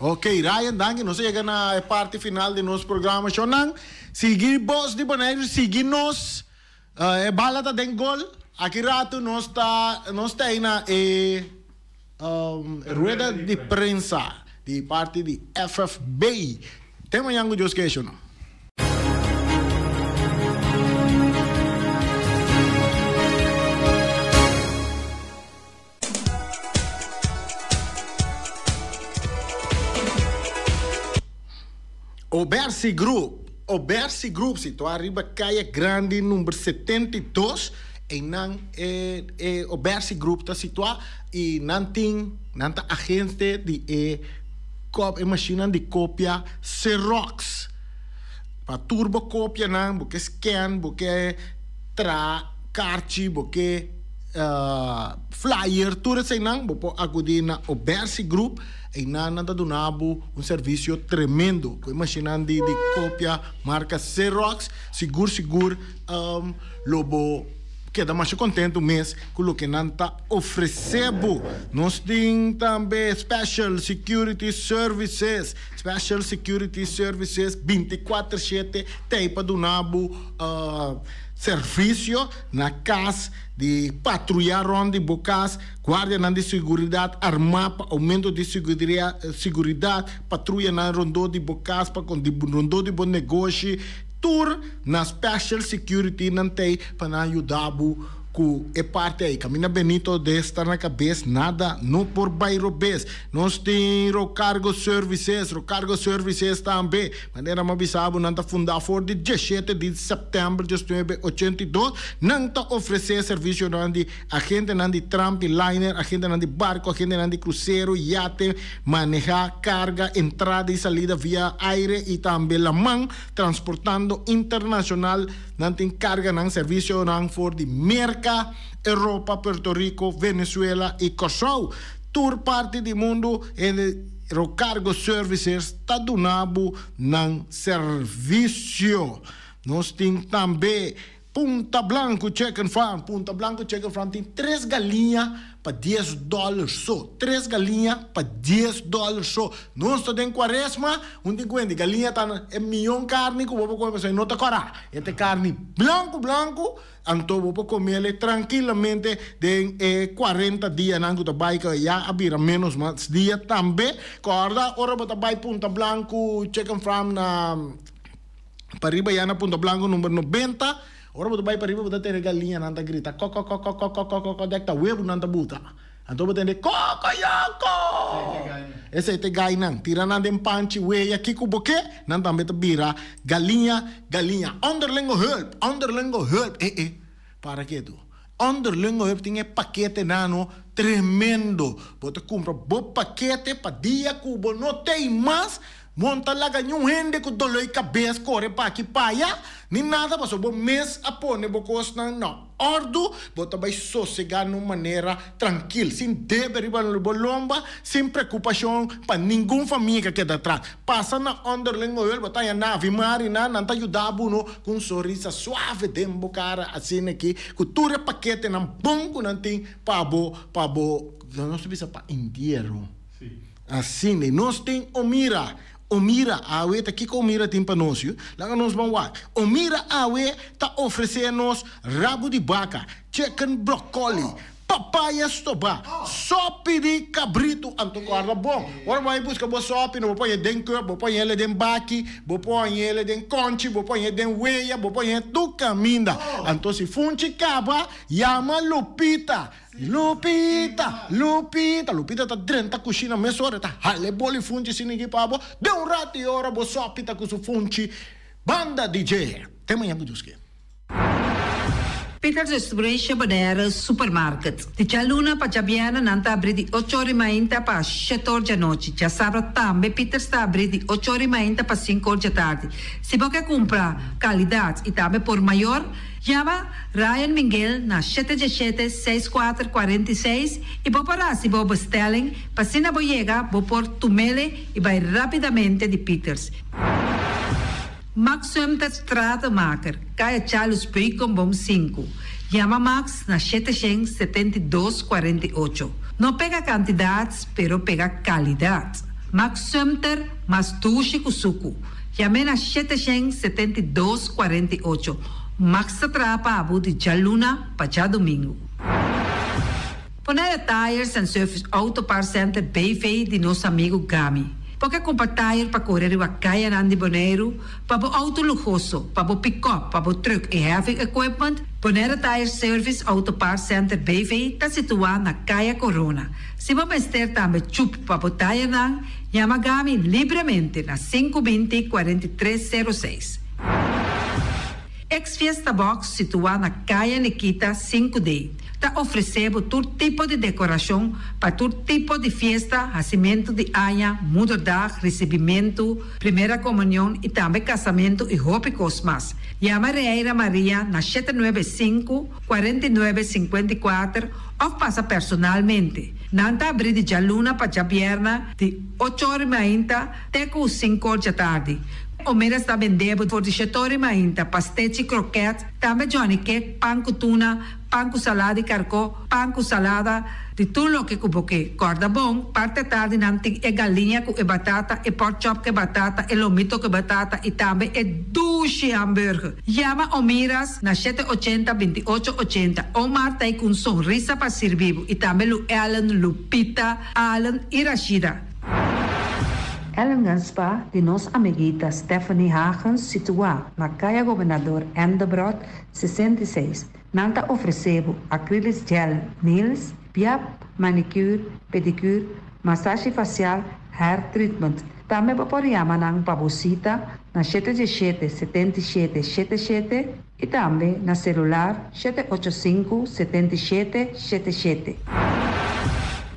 Ok, Ryan, danke. Nós chegamos na parte final de nosso programa. Shonan, seguir boss de Bonaire, seguir-nos. Bala tá den gol. Aqui rato nós tá aí na rueda de prensa de parte de FFB. Tema yang ko Diyos kayo, Shonan. Obersi Group, se tu arriba caia grande número 72, e não Obersi Group está situado e não tem agente de máquina de cópia Xerox. Para turbo cópia não, porque scan, porque carte, porque flyer, tudo isso não, porque acudir na Obersi Group. E nada donado serviço tremendo. Com máquina de cópia marca Xerox, seguro, lobo queda mais contente mês com o que não está oferecendo. Nós temos também Special Security Services 24/7 tem para donado serviço na casa de patrulhar onde bocas, guarda de segurança, armar para aumento de segurança, patrulha na rondo de bocas para rondo de bom negócio, tour na Special Security não tem para ajudar com é parte aí. Camina Benito de estar na cabeça, nada, não por bairro bes. Nós temos Rocargo Services também. Maneira mabisabo, não está fundado for de 17 de setembro de 1982. Não está oferecer serviço não de agente não de tram e liner, agente não de barco, agente não de cruzeiro, iate, manejar carga, entrada e salida via aire e também la mão, transportando internacional, não tem carga, não serviço não for de merca, Europa, Puerto Rico, Venezuela e Kosovo. Tour parte do mundo Rocargo Services está donando um serviço. Nós temos também Punta Blanco Chicken Farm. Punta Blanco Chicken Farm tem 3 galinhas para $10 só. 3 galinhas para $10 só. Nós estamos em quaresma, onde tem galinha está milhão carne que eu vou comer, não está corá. Esta carne blanco, então eu vou comer tranquilamente de 40 dias, não que vai que já abrir menos mais dias também. Corda, ora vou vai Punta Blanco Chicken Farm na Pariba ya na Punta Blanco número 90. Ora você vai para riba, você tem galinha, nanta grita, coco, dek ta huevo, nanta buta. Então você tem coco, esse é gai nang, tira nanda em panchi, weia, kiko boke, nanta meta bira, galinha, underlingo help, para que tu? Underlingo help tem paquete nano tremendo, você compra bom paquete para dia cubo, não tem mais. Monta lá ganhou gente com dor de cabeça, corre para aqui para allá, nem nada, passou bom mês a pôr, porque não, ordo, bota vai sossegar de uma maneira tranquila, sem deberiba no bolomba, sem preocupação para nenhuma família que está atrás. Passa na underling oil, bota aí na nave não tá ajudando no com um sorriso suave dentro cara assim aqui, com tudo paquete não bom que não tem para não se precisa para inteiro. Assim, nós tem Omira Awe tá aqui com Omira tem para nós, lá nós vamos lá. Omira Awe tá oferecendo rabo de vaca, chicken broccoli, papaya estoba, sopi de cabrito, anto guarda bom. Ora vai buscar bo sopi, no põe dentro, bo põe ele dentro baki, bo põe ele dentro conchi, bo põe ele dentro weia, bo põe tu caminda. Anto se funchi caba, llama Lupita. Lupita tá dentro da cozinha, mas ora tá hale boli funchi sinigi pabo, de rati ora bo sopi tá com su funchi, banda DJ. Tem manhã budusque. Peter's Restoration Bonera Supermarket. Di Cialuna pa Ciabiana nanta abri di 8 ore mainta pa 7 ore di notte. Ci sabato tambe Peter sta abri di 8 ore mainta pa 5 ore di tardi. Se vuoi compra qualità e tambe por maior, chiama Ryan Miguel na 717-6446 e può parare se vuoi bestelling, pa se na boiega, vuoi por tumele e vai rapidamente di Peters. Max Sumter Stratenmaker, Kaya Charles Bacon Bom 5. Llama Max na 772-48. No pega cantidades, pero pega qualidade. Max Sumter, mas tushi kusuku. Llame na 772-48. Max atrapa abu de Jaluna pa já domingo. Ponere Tires and Service Auto Parts Center BV de nosso amigo Gami. Porque compra tire para correr a caia nandi boneiro, para o auto luxuoso, para o pick-up, para o truck e heavy equipment, Bonera Tire Service Auto Parts Center BV está situado na Caia Corona. Se você estiver também chup para o tire nang, llama Gami livremente na 520-4306. Ex-Fiesta Box situado na Caia Nikita 5D. Está oferecendo todo tipo de decoração para todo tipo de festa, nascimento de anha, mudança, recebimento, primeira comunhão e também casamento e roupa cosmas. Llama Reira Maria na 795-4954 ou passa personalmente. Nanta abrir de Jaluna para Jabierna de 8 horas até 5 horas da tarde. O mera está vendendo por 18 horas pastéis e croquetes, também Johnny Cake, pão com tuna, pão com salada e carcó, pão com salada, de tudo o que cuboque. Corda bom, parte tarde nanti é galinha com batata, e pork chop com batata, e lomito com batata, e também é duche hambúrguer. Llama o miras na 780-2880, ou Marta com sonrisa para servir, e também o Ellen, Lupita, Alan e Rashida. Ellen Ganspa, de nossa amiguita Stephanie Hagens, situada na Caia Governador Endebrot 66. Nanta ofereceu acrylic gel nails, piap, manicure, pedicure, massagem facial, hair treatment. Também pode chamar na babosita na 777-7777 e também na celular 785-7777.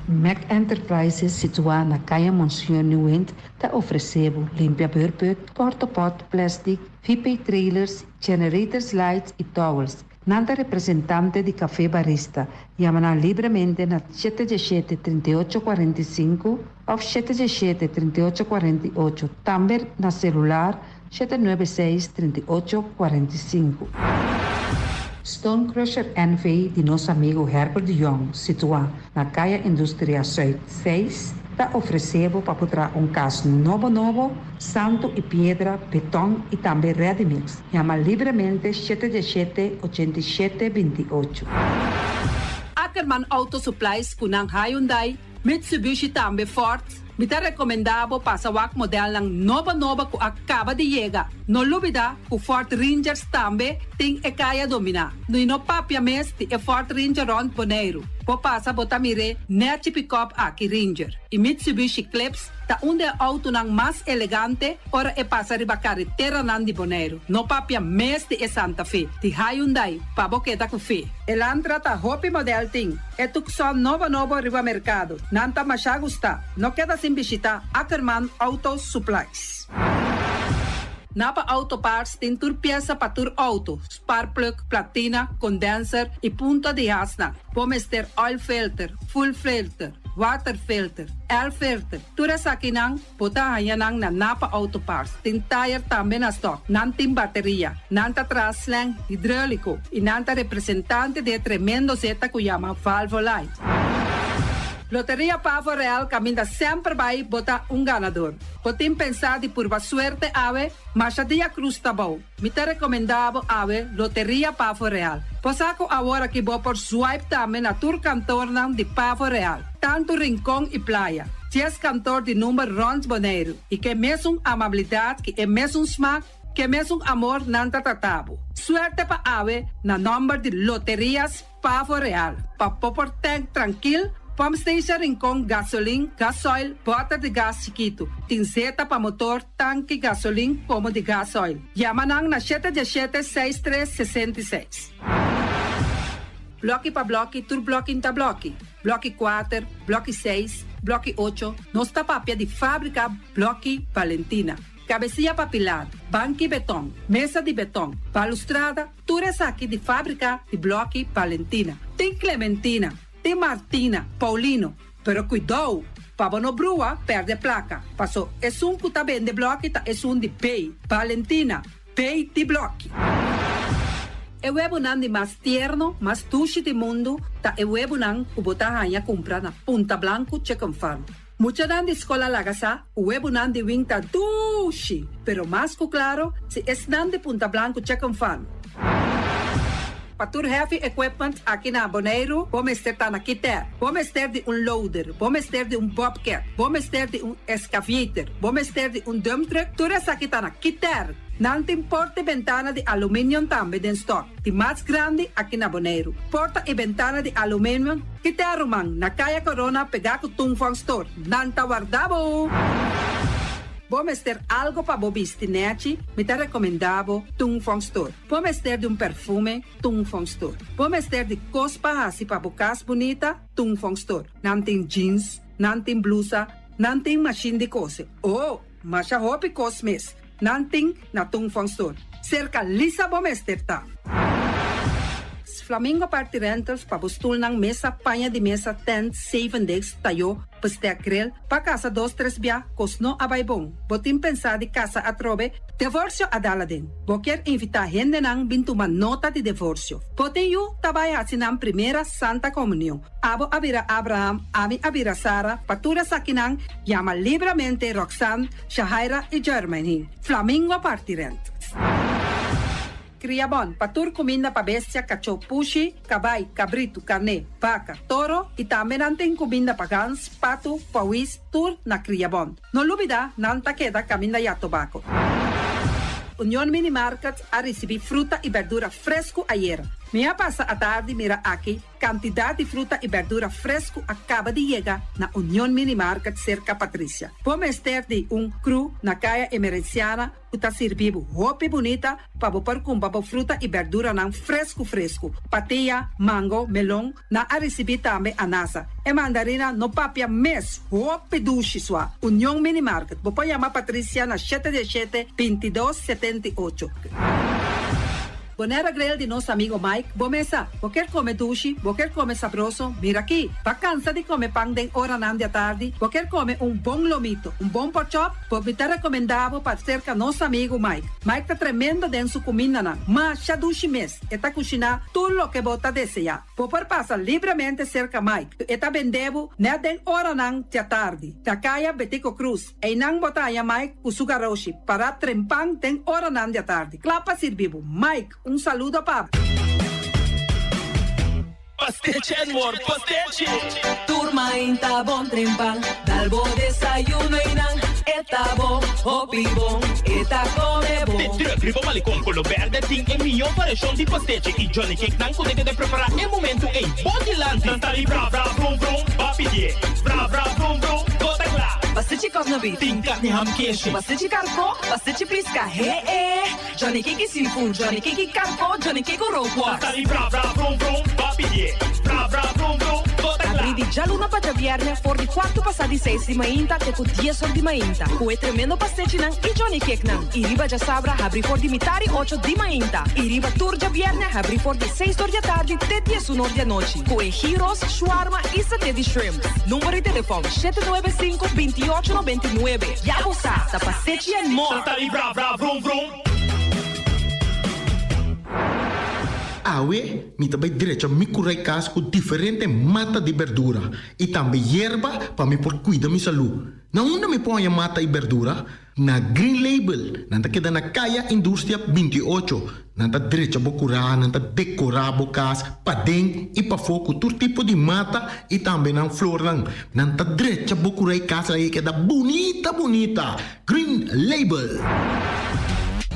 Mac Enterprises, situada na Caia Monsieur Nieuwend, está oferecendo limpia beurput, porta-pot, plastic, VP trailers, generators lights e towels. Nanta representante de café barista, llama livremente na 717-3845 ou 717-3848, também na celular 796-3845. Stone Crusher NV de nosso amigo Herbert de Jong, situado na Caia Indústria Zuid 6, está oferecendo para botar caso novo, santo e pedra, betão e também ready-mix. Chama livremente 717-8728. Ackerman Auto Supplies kunang Hyundai, Mitsubishi também Ford. Mita recomendado para o modelo ng nova que acaba de chegar. No lubida, o Ford Rangers também tem e kaya domina. No papia mes de Ford Ranger Ron Boneiro. Po passa botamire net pick-up aqui Ranger. E Mitsubishi Clips ta auto ng mas elegante ora e passa riba carretera nandi Boneiro. No papia mes de Santa Fe. Di Hyundai, pa boqueta ku fe. Elantra ta hopi model ting. E tukson novo riba mercado. Nanta masya gusta. No queda sin visita Ackerman Auto Supplies. Napa Auto Parts tem tur pieza para tur auto, spark plug, platina, condenser e punta de asna. Pomester oil filter, full filter, water filter, air filter. Tura sa kinang, puta hayanang na Napa Auto Parts. Tem tire também na stock, nantim bateria, nanta traslang, hidráulico e nanta representante de tremendo zeta que chama Valvoline. Loteria Pavo Real caminha sempre vai botar ganador. Potem pensar de pura suerte ave, mas a dia cruz tá bom. Me te recomendava ave Loteria Pavo Real. Posaco agora que vou por swipe também na tour cantor de Pavo Real. Tanto Rincón e Playa. 10 cantor de número Rons Boneiro. E que mesmo amabilidade, que é mesmo smaak, que mesmo amor nanta tatabo. Suerte pa ave na number de Loterias Pavo Real. Pa popor tank tranquil, pump station Rincón gasolina, gasoil, bota de gás chiquito. Tinzeta pa motor, tanque gasolina como de gasoil. Yamanang na 717-6366. Bloque pa bloque, tur bloque inta bloque. Bloque 4, bloque 6, bloque 8. Nos tapapia de fábrica Bloque Valentina. Cabecilla papilar, banco betão, mesa de betão, balustrada, tudo isso aqui de fábrica de Bloque Valentina. Tem Clementina, tem Martina, Paulino, pero cuidado, para não brua, perde placa. Passou, é que tá bem de Bloque, é de Pay, Valentina, Pay de Bloque. O webunan de mais tierno, mais tushi do mundo, tá o webunan que botar a comprar na Punta Blanco Chicken Farm. Mucha dan de escola lagasa, o webunan de winta dushi, pero más que claro, si es nan de Punta Blanco Chicken Farm. Patur heavy equipment aqui na Bonaire, vamos ter na Kiter, vamos ter de loader, vamos ter de bobcat, vamos ter de excavator, vamos ter de dump truck, tudo isso aqui tá na Kiter. Não tem porta e ventana de alumínio também em stock. De mais grande aqui na Bonaire. Porta e ventana de alumínio que te arrumam na Caia Corona pegar com o Tungfang Store. Não tá guardado. Vamos ter algo para bobistinete, me te recomendava Tungfang Store. Vamos ter de perfume, Tungfang Store. Vamos ter de cospa assim para bocas bonita, Tungfang Store. Não tem jeans, não tem blusa, não tem machine de coser. Oh, mas a roupa cosmes. Nanting na Tungfang Store. Cerca Lisa Bomester tá. Flamingo Party Rentals pa bustul ng mesa, panha de mesa, tent, 7 days, tayo, paste akrel, pa casa 2-3 bia, kosno abay bong. Botim pensa di casa atrobe, divorcio adala din. Boker invita gente nang bintuman nota de divorcio. Poten yu tabay asinang primera Santa Comunión. Abo abira Abraham, ami abira Sara, patura sakinang, llama libremente Roxanne, Shahaira y Germany. Flamingo Party Rentals. Criabon, patur comida para bestia, cachorro, pushi, cabay, cabrito, carne, vaca, toro e também tem comida para gans, pato, pauis, tur na Criabon. Não olvida, não ta queda caminha ya tobacco. União Mini Market a receber fruta e verdura fresco ayer. Minha passa a tarde mira aqui, quantidade de fruta e verdura fresco acaba de chegar na União Mini Market cerca Patrícia. Vamos ter de cru na caia emergenciana, que está servindo roupa bonita para pôr com fruta e verdura não fresco. Patia, mango, melão, na a receber também anasa. E mandarina no papia mês, roupa duche sua. União Mini Market. Vou chamar Patrícia na 717-2278. Bonera grel de nosso amigo Mike. Bomesa, vou quer comer duche, vou quer comer sabroso. Mira aqui, pa cansa de comer pão de hora nan de tarde, vou quer comer bom lomito, bom pork chop, vou me ter recomendado para cerca nosso amigo Mike. Mike tá tremendo dentro sua comida nan, mas já duche mês, e tá cozinhando tudo o que bota desejar. Vou por passar livremente cerca Mike, e tá vendendo né den hora nan de tarde. Da caia Betico Cruz, e não botaia Mike o sugaroshi para trempang den hora nan de tarde. Clapa servivo, Mike. Saludo, Pablo. Pastiche, amor, pastiche. Turma inta bon trempang, dalbo desayuno inang, eta bon, hopi bon, eta come bon. Tribo malicom con lo verde, ting e mio parecchio di pastiche. I Johnny Cake nan con de preparar el momento e bodyland. Nantali bra bra brum brum, papi die. Bra bra brum brum, gota cla. Pastiche cosnabi, ting carne ham queijo. Pastiche carco, pastiche pisca, Johnny Cake seafood, Johnny Cake carco, Johnny Cake roquas. Nantali bra bra brum brum, papi die. Bra bra brum brum, gota cla. Abri di già luna para viernes, for di 4 passati 6 di mainta, che con 10 sol di mainta. Cue tremendo pastiche nan e Johnny Cake nan. I riba già sabra, abri for di mitari 8 di mainta. I riba turgia viernes, abri for di 6 di tardi, te 10 un'ora di noci. Cue gyros, shawarma e satè di shrimp. Numero di telefono 795-2899. Ya usata, pastiche and more. Nantali bra bra brum brum. Awe, mi também derecho me curar casa com diferentes mata de verdura e também hierba para me por cuidar minha saúde. Na onde me põe a mata e verdura? Na Green Label, nanta queda na Kaya Indústria 28. Nanta derecho a curar, nanta decorar a casa, para dentro e para fogo, todo tipo de mata e também na flor lang. Nanta derecho a curar casa aí queda bonita, bonita. Green Label.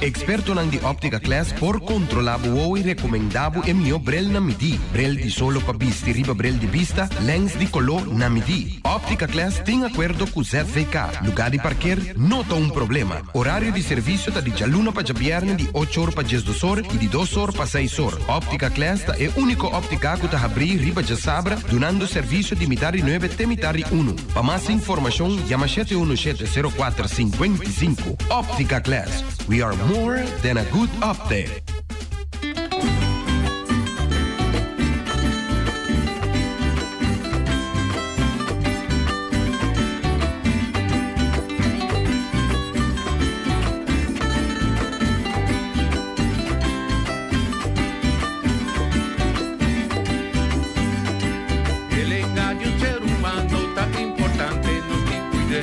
Experto nang di Optica Class por controlabo o e recomendabo e mio brel na midi. Brel di solo pa bisti riba brel di vista, lens di color na midi. Optica Class tem acordo com ZVK. Lugar de parquear, nota un problema. Horário de serviço da di gialluna pa giabierna di 8 ore pa 10 ore e di 2 ore pa 6 ore. Optica Class è unico optica que ta abri riba già sabra, donando serviço di mitari 9 te mitari 1. Pa mais informação, llama 717-0455. Optica Class. We are more than a good update. El engaño de un ser humano tan importante no te cuide.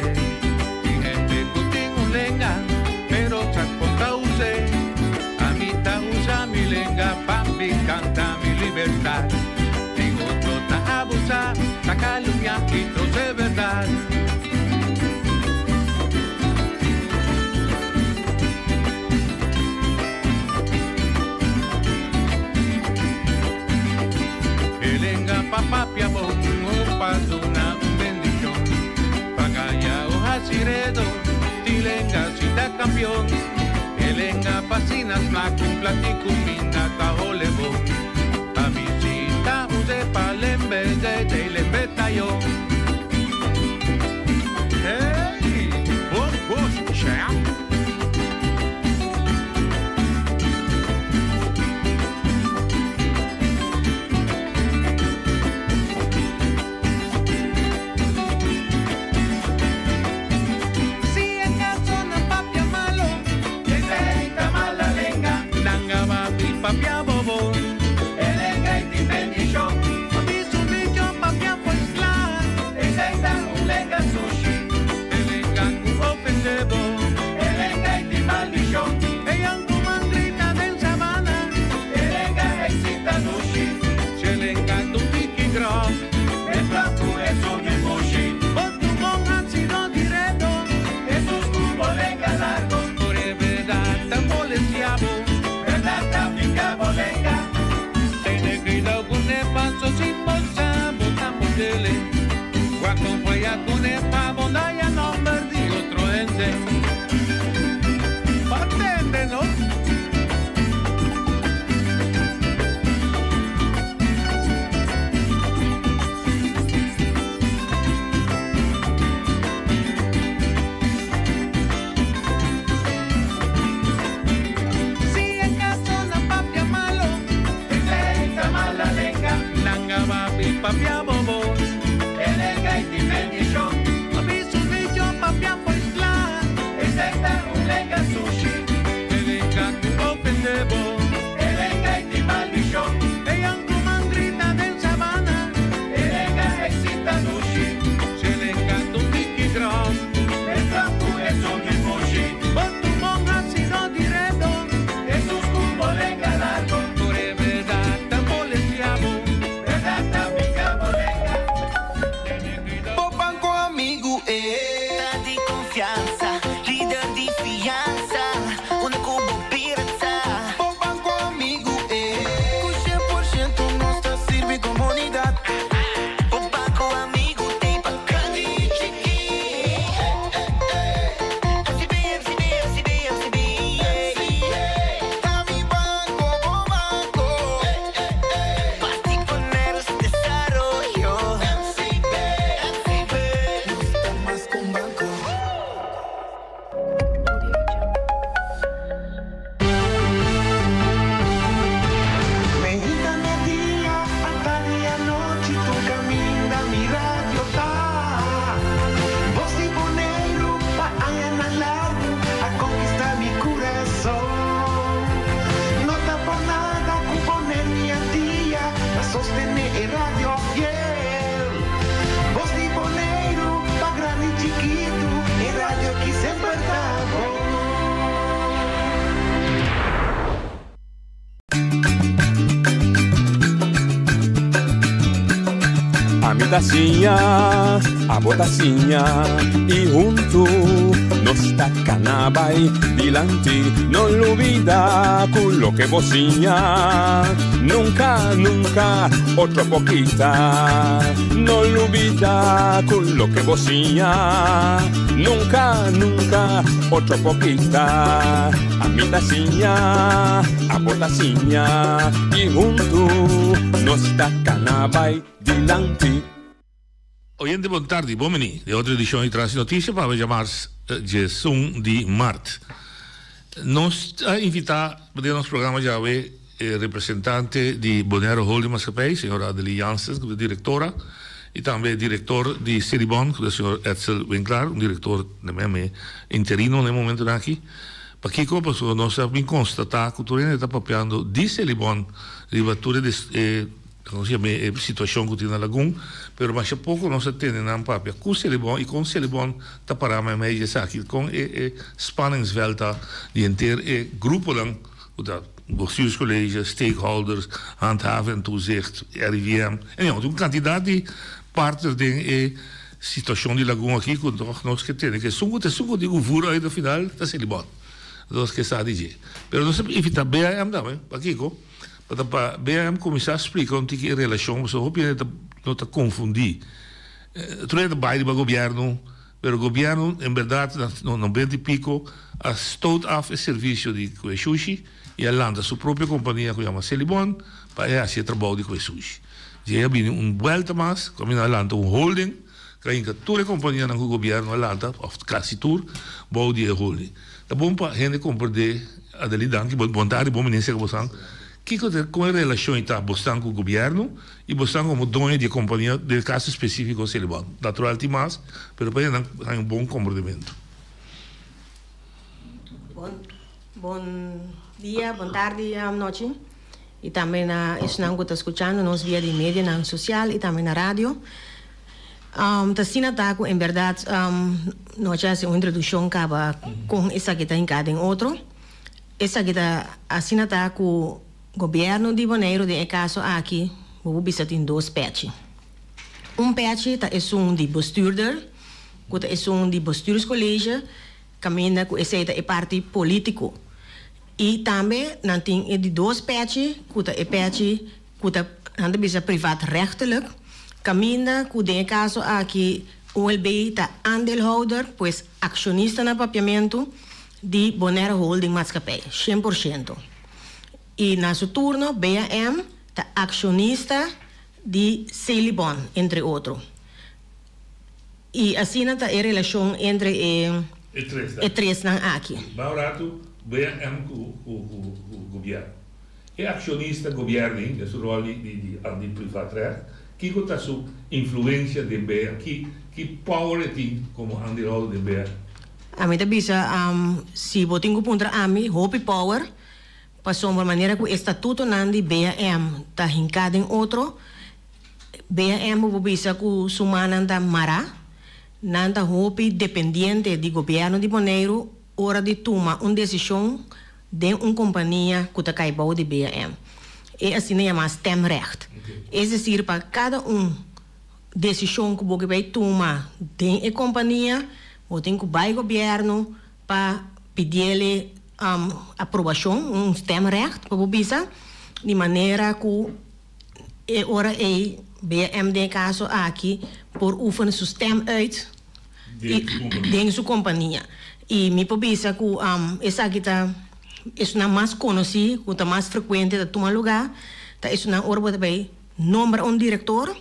Y gente que tengo un lenga, pero a mí ta usa mi lenga pa' me canta mi libertad. Digo tota abusa, ta calumnia y todo es verdad. El lenga pa' papi amor, un paso una bendición. Pa' calla hoja siredo, ti lenga si ta campeón. Elenga pasinas macum platicumina taolevo. A visita use palembe de lembeta yo. Hey, vos, chea. Papia bobo, elenga y bendición. Papi su niño, papia pues claro. Elenga un lenga sushi, elenga un ofensivo, elenga y maldición. Ella un mandrita del sabana, elenga excita sushi. Si elenga tu piqui grob, el blanco es un emoji. Con tu monja si no directo, esos cubo lenga largo. Por verdad tan molestiavo. Bolenga, tiene que ir a un paso sin bolsa, botamos tele. Cuando voy a poner pa' bondaya no perdí otro ente. Paténdenos. Papia bobo, elenga y bendición. Papi su niño, A mi tacinha, a botacinha e junto nos tacanabay dilante, no olvida con lo que bocinha, nunca, nunca otra poquita, no olvida con lo que bocinha, nunca, nunca otra poquita, a mi tacinha, a botacinha e junto nos tacanabay dilante. Oyente, buon tardi, bomeni. De outra edição de Trans Notícia para chamar-se Jason de Marte. Nós invitamos para o nosso programa já representante de Bonaire Holding Maatschappij, senhora Adelie Janssens, que é diretora, e também diretor de Celibon, que é o senhor Edsel Winkler, diretor interino no momento aqui. Para que nós sabemos constatar que o Torino está papiando de Celibon, ribatura de situação que tem na Lagoon, pero mas pouco não se tem na papia com Celibon e com Celibon tá para mais já aqui com spanningsveld die inteiro grupo lang dat bestuurscolleges, stakeholders, handhaven en toezicht, RIVM en ja, een kandidaat die partner de situação de Lagoon aqui que nós que tem que sungo de governo aí no final da Celibon dos que está dizer pero nós evita BAM também aqui para BAM começar a explicar onde que relação so hoop je não te confundir tu é bij o governo pero o governo em verdade não vende pico a stoot af o serviço de sushi e a landa sua própria companhia que chama Celibon para fazer trabalho de sushi já vem volta mais como na landa holding que toda a companhia no governo landa of quase tudo bom dia holding tá bom para gente compreender a dali danke bom tarde bom menino que você com a relação está bostando com o governo e bostando como dono de companhia de caso específico Celibon natural mas pero para ter bom comportamento. Bom dia, boa tarde, noite. E também estão escutando nos via de mídia, na social e também na rádio. Tassina taco, em verdade, nós já uma introdução acaba com essa que está em cada outro. Essa que está assina taco governo de Bonaire de caso aqui, vou bisa tem dois patches. Patch tá é de bestuurder, que é de bestuurscollege, caminha com esse é parte político. E também não tem de dois patches, que é patch que não bisa privaatrechtelijk, caminha com de caso aqui OLB tá aandeelhouder, pois acionista no papiamento de Bonaire Holding Maatschappij, 100%. E na seu turno, BAM é acionista de Celibon, entre outros. E assim está a relação entre os três aqui. Baurato, BAM com o governo. É acionista governo, é sua rol de privatrecht, que está a sua influência de BAM, que power tem como andeelhouder de BAM. A mim também, se eu tenho contra a mim, hope power, passou uma maneira que o estatuto de BAM está hincado em outro. BAM vou bisa que sumana da Mara, nanda hope dependente do governo de Bonaire, hora de tomar uma decisão de uma companhia que está caibou de BAM. E assim é mais stemrecht. É decir, para cada decisão que você vai tomar de uma companhia, você tem que ir ao governo para pedir aprovação, stemrecht, para você de maneira que ora é BAM de caso aqui por oefenen seu stem uit dentro sua companhia. E me precisa que essa aqui tá é mais conhecida, que tá mais frequente de tomar lugar, tá é na hora também nombra diretor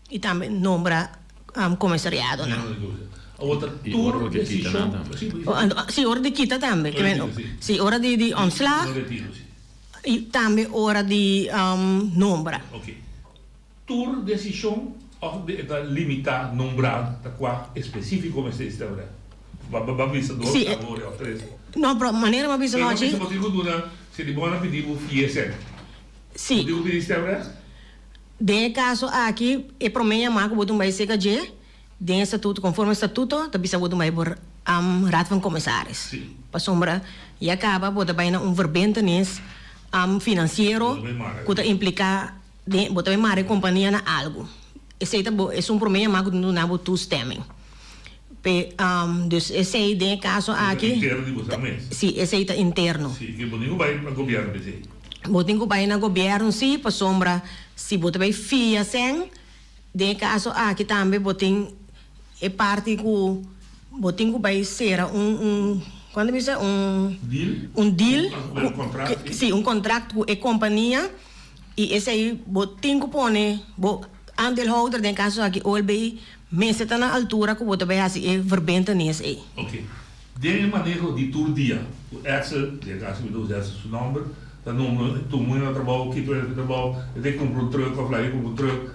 e também nombra comissariado, outra tour de decisão. Sim, hora de quita também. Sim, hora de ontslag e também hora de nombra. Ok. Tour decisão of de limitar nombrar da qual específico como se está agora. Babisa dois, agora ou três. Não, para maneira uma visão hoje. Se você dura, se de boa pedir o FIESEC. Sim. Pediu pedir está de caso aqui é para mim a marca botou mais CKG, de estatuto conforme estatuto, da bisa botou mais por raad van commissaris. Sim. Para sombra e acaba botou bem verbintenis financiero que implica de botar a companhia na algo. Esse é um problema que não há toestemming. Dus esse aí de caso aqui. Interno de você mesmo. Sim, esse aí está interno. Sim, que boninho vai para o governo, sim. Botinho vai na governo, sim, para sombra, se botar vai FIA sem, de caso aqui também botinho é parte que botinho vai ser quando me diz deal, sim, contrato com a companhia e esse aí botinho põe aandeelhouder, de caso aqui OLB mensen está na altura que botar vai assim verbenta nisso aí. Ok. De manejo de todo dia, o Excel, de caso me dá esse nome. Dan noemen we toen moet je trabalho, keeper de trabalho, eu compro truck of lá eu compro truck.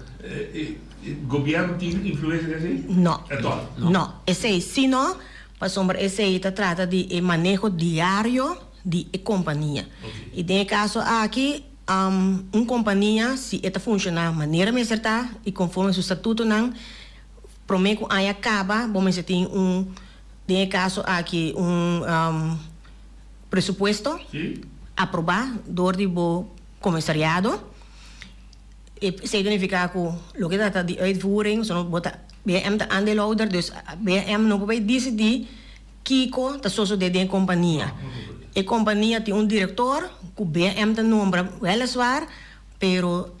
Governo tem influência nesse? Não. É todo. Não. Esse aí, se não, para sombra esse aí trata de manejo diário de companhia. E de caso aqui, companhia se está funcionar maneira mais certa e conforme o estatuto não, promete que aí acaba, vamos dizer tem de caso aqui presupuesto. Sim. Aprovar door die commissariado. Het significa que lo que trata de uitvoering, zo'n BM de aandeelhouder, dus BM nog bij decidir Kiko, dat zoals de companhia. A companhia tem diretor, que BM de nombra weliswaar, pero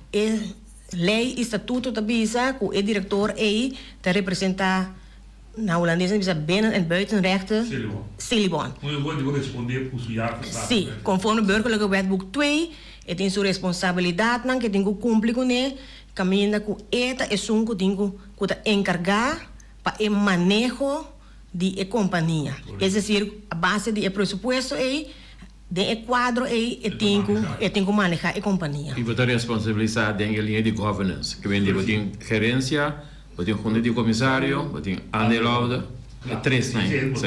lei e estatuto da bisa, que o diretor te representa na Holandesa bisa binnen- en buitenrechten. Celibon. Moet je gewoon responder por su jaar. Sim, conforme burgerlijke wetboek 2, het is zijn responsabilidade não que tem que cumprir com ele, caminha com eta é que tem que encargar para o manejo de companhia. É decir, a base de presupuesto de quadro tem que manejar a companhia. E você responsabilizar em linha de governance, que vem de gerência, tem junta de comissário, tem aandeelhouder, três linhas.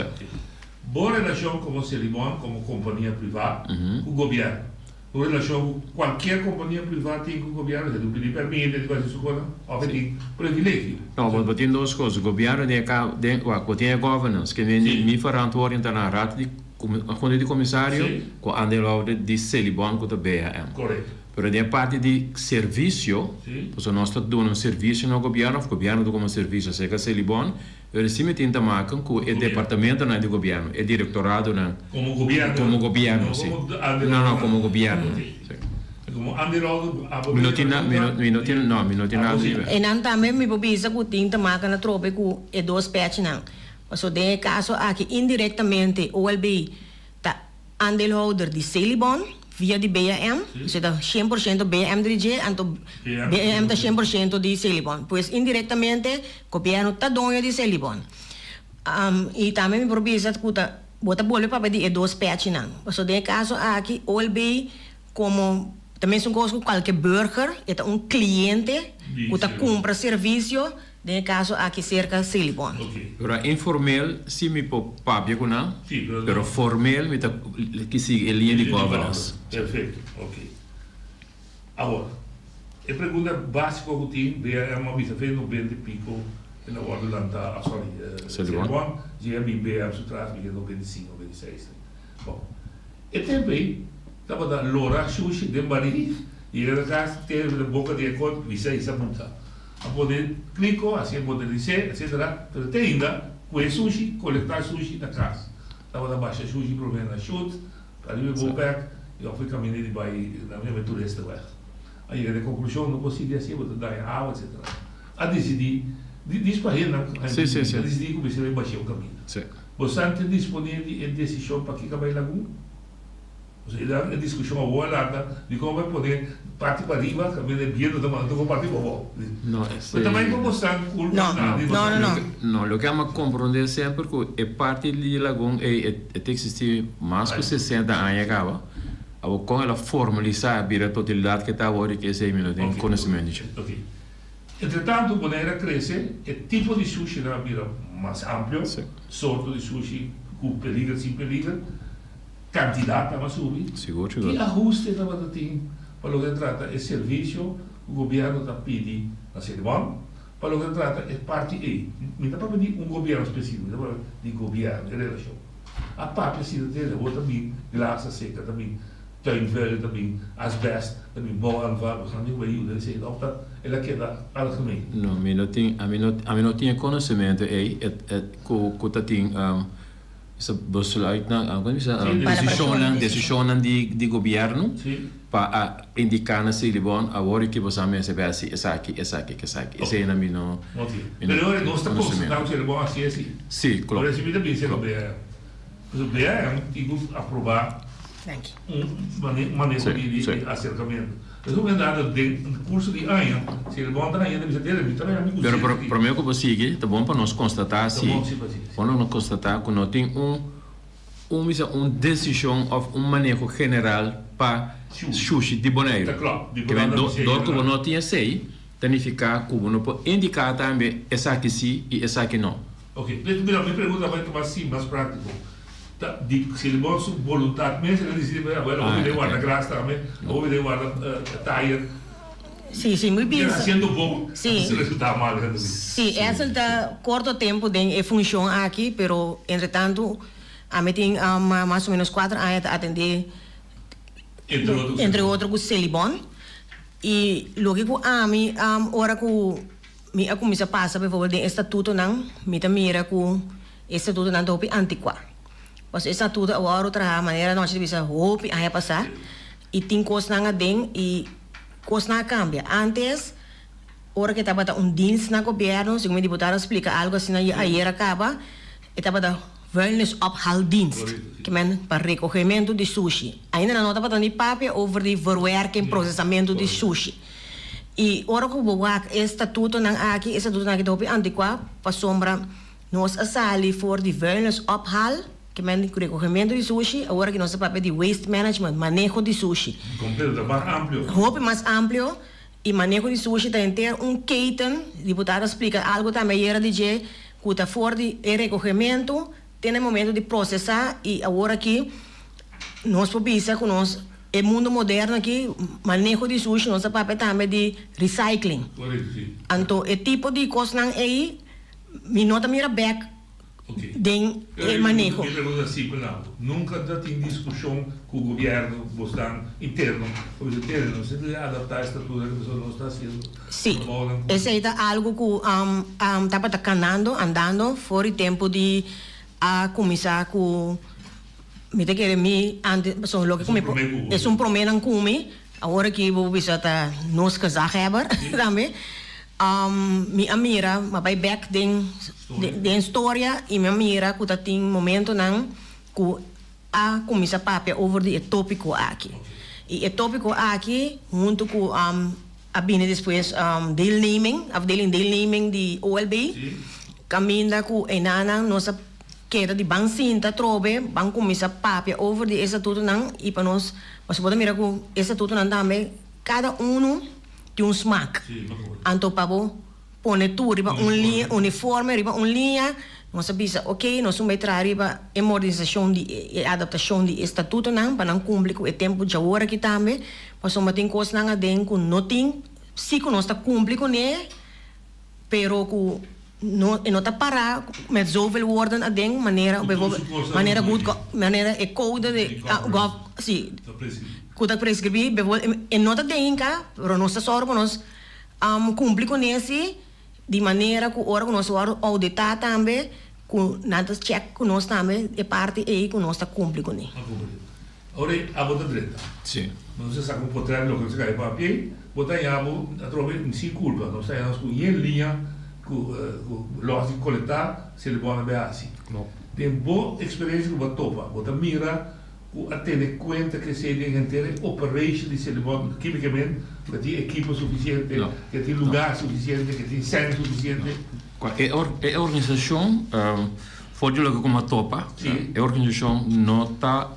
Boa relação com o Celibon, como companhia privada, com o governo. Boa relação com qualquer companhia privada tem com o governo, tem pedir permissão, tem coisa assim, ou tem privilégio. Não, mas tem duas coisas. O governo tem a governance, que vem de minha verantwoording na raad de junta de comissário, com aandeelhouder de Celibon, com o BAM. Correto. Pero de parte de serviço, pues nós estamos dando serviço no governo, o governo dá como serviço, seja Celibon, eles se metem a máquina com o departamento do governo, o diretorado como governo. Como governo, sim. Não, como governo. Como aandeelhouder. Não tem nada a ver. E não também me precisa que tem a máquina trope com e dois pets não. Mas o de caso aqui indiretamente o OLB tá aandeelhouder de Celibon via de BAM, se dá 100% BAM dirige, então BAM está 100% de Celibon. Pois indiretamente o governo está dono de Celibon. E também me precisa que bota bolha para pedir dois pets não. Mas o de caso aqui o OLB como também são coisas que qualquer burger é cliente que compra serviço. De caso aqui cerca Celibon. Pero informal sim me papia com não, pero formal me tá que sigue a linha de governance. Perfeito, ok. Agora, a pergunta básica que tem é uma vez feita no 20 pico na hora de lançar a Celibon, já é bem a sutras me no 25, 26. Bom, e também estava da Lora Sushi de Bari e era casa teve a boca de acordo 26 a montar. A poder clico, assim modernizar, etc. Mas até ainda, com o sushi, coletar sushi na casa. Estava da baixa sushi, problema na chute, ali eu vou perto, eu fui caminhando de Bahia, na minha aventura esta vez. Aí a conclusão, não conseguia assim, vou dar em água, etc. A decidir, diz para ele, a decidir comecei a baixar o caminho. Você tem disponível a decisão para que acabe lagoa? Ou seja, a discussão boa lá de como vai poder partir para riba, que é bem do tamanho do partir para baixo. Não, mas também como mostrar não, o que é uma compreender sempre que a parte de lagoa tem que existir mais que 60 anos acaba. Com ela formalizar a totalidade que está agora que esse minuto tem conhecimento. Ok. Entretanto, quando ela cresce, o tipo de sushi era mais amplo, sorte de sushi com peligro, sem peligro. Quantidade para subir. E ajuste para o time, para o que trata é serviço, o governo está pedindo na Celibon, para o que trata é parte E. Não está para pedir governo específico, está para pedir governo, é relação. A parte precisa ter, outra também, graça seca também, tuinvuilen, também asbest, também bouwaanval, we gaan niet bij jullie zeggen, of dat, en dat dat algemeen. No, a mim não tinha conhecimento aí, que tá tem essa besluit na, decisão de governo para indicar na Silibon agora que você me recebe assim, essa aqui. Esse aí na mim não. Mas agora nós estamos consultando o Silibon assim. Sim, claro. Por exemplo, também se o BR, o BR é tipo aprovar manejo de acercamento. Mas o verdade de curso de ano, se ele bom ainda deve ter também amigo. Pero para mim que você sigue, tá bom para nós constatar assim. Quando nós constatar que não tem decisão ou manejo general para sushi de boneiro. Que vem do que não tinha sei, significa que não pode indicar também essa aqui sim e essa aqui não. Ok, minha pergunta vai tomar sim mais prático. Se ele bom sua vontade, mesmo ele decide agora vou me guardar graça também, vou me guardar tire. Sim, muito bem. Sendo bom, se resultar mal. Sim, essa está curto tempo de função aqui, pero entretanto a mim tem mais ou menos 4 anos a atender entre outros com Celibon e logo que a mim hora que me começa a passar por favor de estatuto não me mira com estatuto não topi antiqua. Mas estatuto agora outra maneira nós devemos hope a passar e tem coisa na den e coisa na cambia. Antes hora que estava dienst na governo, se o deputado explica algo assim aí acaba, estava da wellness ophaaldienst, que men para recolhimento de sushi. Ainda não estava dando papel over de verwerking, processamento de sushi. E ora que o estatuto não aqui topi antiqua para sombra nós asali for de wellness ophaal, que men recolhimento de sushi, agora que nós papel de waste management, manejo de sushi. Completo, mais amplo. Hope mais amplo e manejo de sushi tem ter keten, deputado explica algo também era de que está for de recolhimento tem momento de processar e agora aqui nós podemos com nós é mundo moderno aqui manejo de sushi nós papel também de recycling. Então é tipo de coisa não aí me nota mira back de manejo. Eu pergunto assim, nunca tem discussão com o governo interno, porque interno se deve adaptar a estrutura que você não está fazendo. Sim, esse é algo que estava caminhando, andando fora o tempo de começar com me te querer me antes só logo como é prometo com me agora que vou visitar nos casar hebben também mi amira ma vai back den história e mi amira que tem momento não que começa papel over de tópico aqui e tópico aqui junto com a bine depois deelneming de OLB caminha com enana nossa queda de bancinta trobe ban começa papel over de estatuto não e para nós você pode mirar com estatuto não também cada tem smack. Então, para pôr tudo, riba linha, uniforme, riba linha, nós sabemos, ok, nós vamos entrar riba em modernização de adaptação de estatuto, não, para não cumprir com o tempo de agora aqui também, mas nós temos coisas não dentro, não tem, se nós está cumprir com ele, pero com não está parar, met zoveel woorden a ding, maneira goed, maneira é code de, sim. Kuda prescrever, e nota denka, pero nós sorbo nós cumprir com esse de maneira que ora que nós auditar também, com nada check com nós também é parte aí que nós está cumprir com ele. Ora a bota direita. Sim. Mas você sabe como potrar lo que você cai para pé, botar em abo a trover sem culpa, nós saímos com linha com lógico coletar, se ele bom é assim. Tem boa experiência com a topa, botar mira a ter conta que se tem inteira operation de Celibon quimicamente que tem equipe suficiente, que tem lugar suficiente, que tem centro suficiente. É a organização for de logo como a topa, a organização não está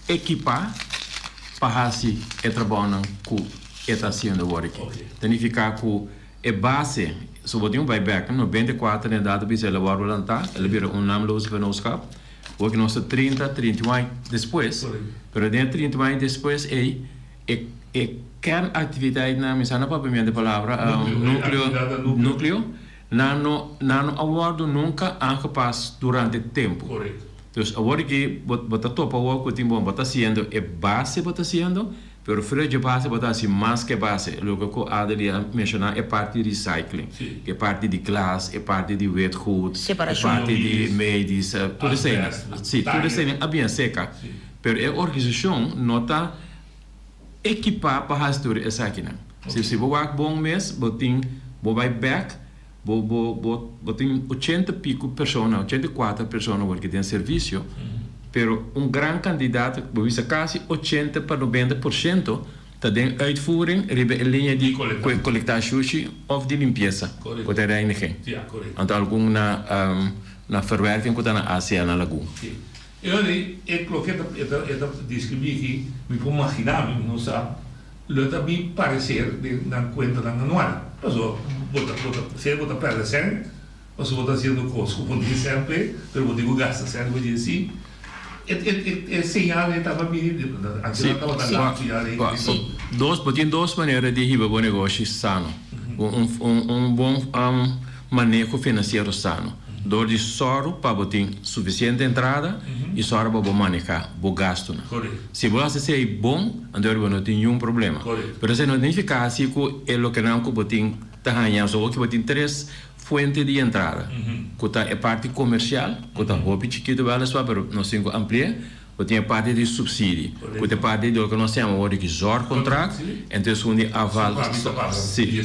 equipada para assim é trabalhando com está sendo work. Significa que é base sobre um buyback no 24 na data bisa ela vai lançar, ela vira naamloze vennootschap. Ook nog 30 anos depois, pero dentro de 30 anos depois é kernactiviteit na misana para de palavra núcleo não aguardo nunca aangepast durante o tempo. Entonces, ahora que bota topa o que timbo bota haciendo é base bota haciendo, pero fuera de base bota assim mais que base. Lo que a Adelia mencionar é parte de recycling, é parte de classe, é parte de wetgoed, é parte de medios, tudo isso aí. Sim, tudo isso aí é bem seca. Pero a organização não está equipada para fazer essa aqui, né? Se você vai bom mês, botin, vai back, botin 80 pico pessoas, 84 pessoas que têm serviço, pero grande candidato, visa quase 80 para 90%, está dentro uitvoering, ribe in linha de coletar sushi of de limpeza, voor de reiniging. Ja, correct. Want alguna na verwerking komt na Asia na lagoon. E olha, é que esta descrevi me può immaginare, non sa, lo da mi parecer na conta na anual. Então, se você perde 100, você está fazendo coisas como diz sempre, pero você digo gasta 100, vou dizer assim, é sinal estava bem, aquilo estava dando Tem duas maneiras de riba bom negócio sano. Bom manejo financeiro sano. Dor de soro para botar suficiente entrada e soro para manejar, para gasto. Se você ser bom, então não tem nenhum problema. Mas se não significa assim que é o que não que botar tá ganhando, só que botar 3 fontes de entrada. Que tá é parte comercial, que tá hobby chiquito vale só, pero não se amplia. Tem a parte de subsídio, tem a parte do que nós chamamos de zor contrato, então é um aval. Sim.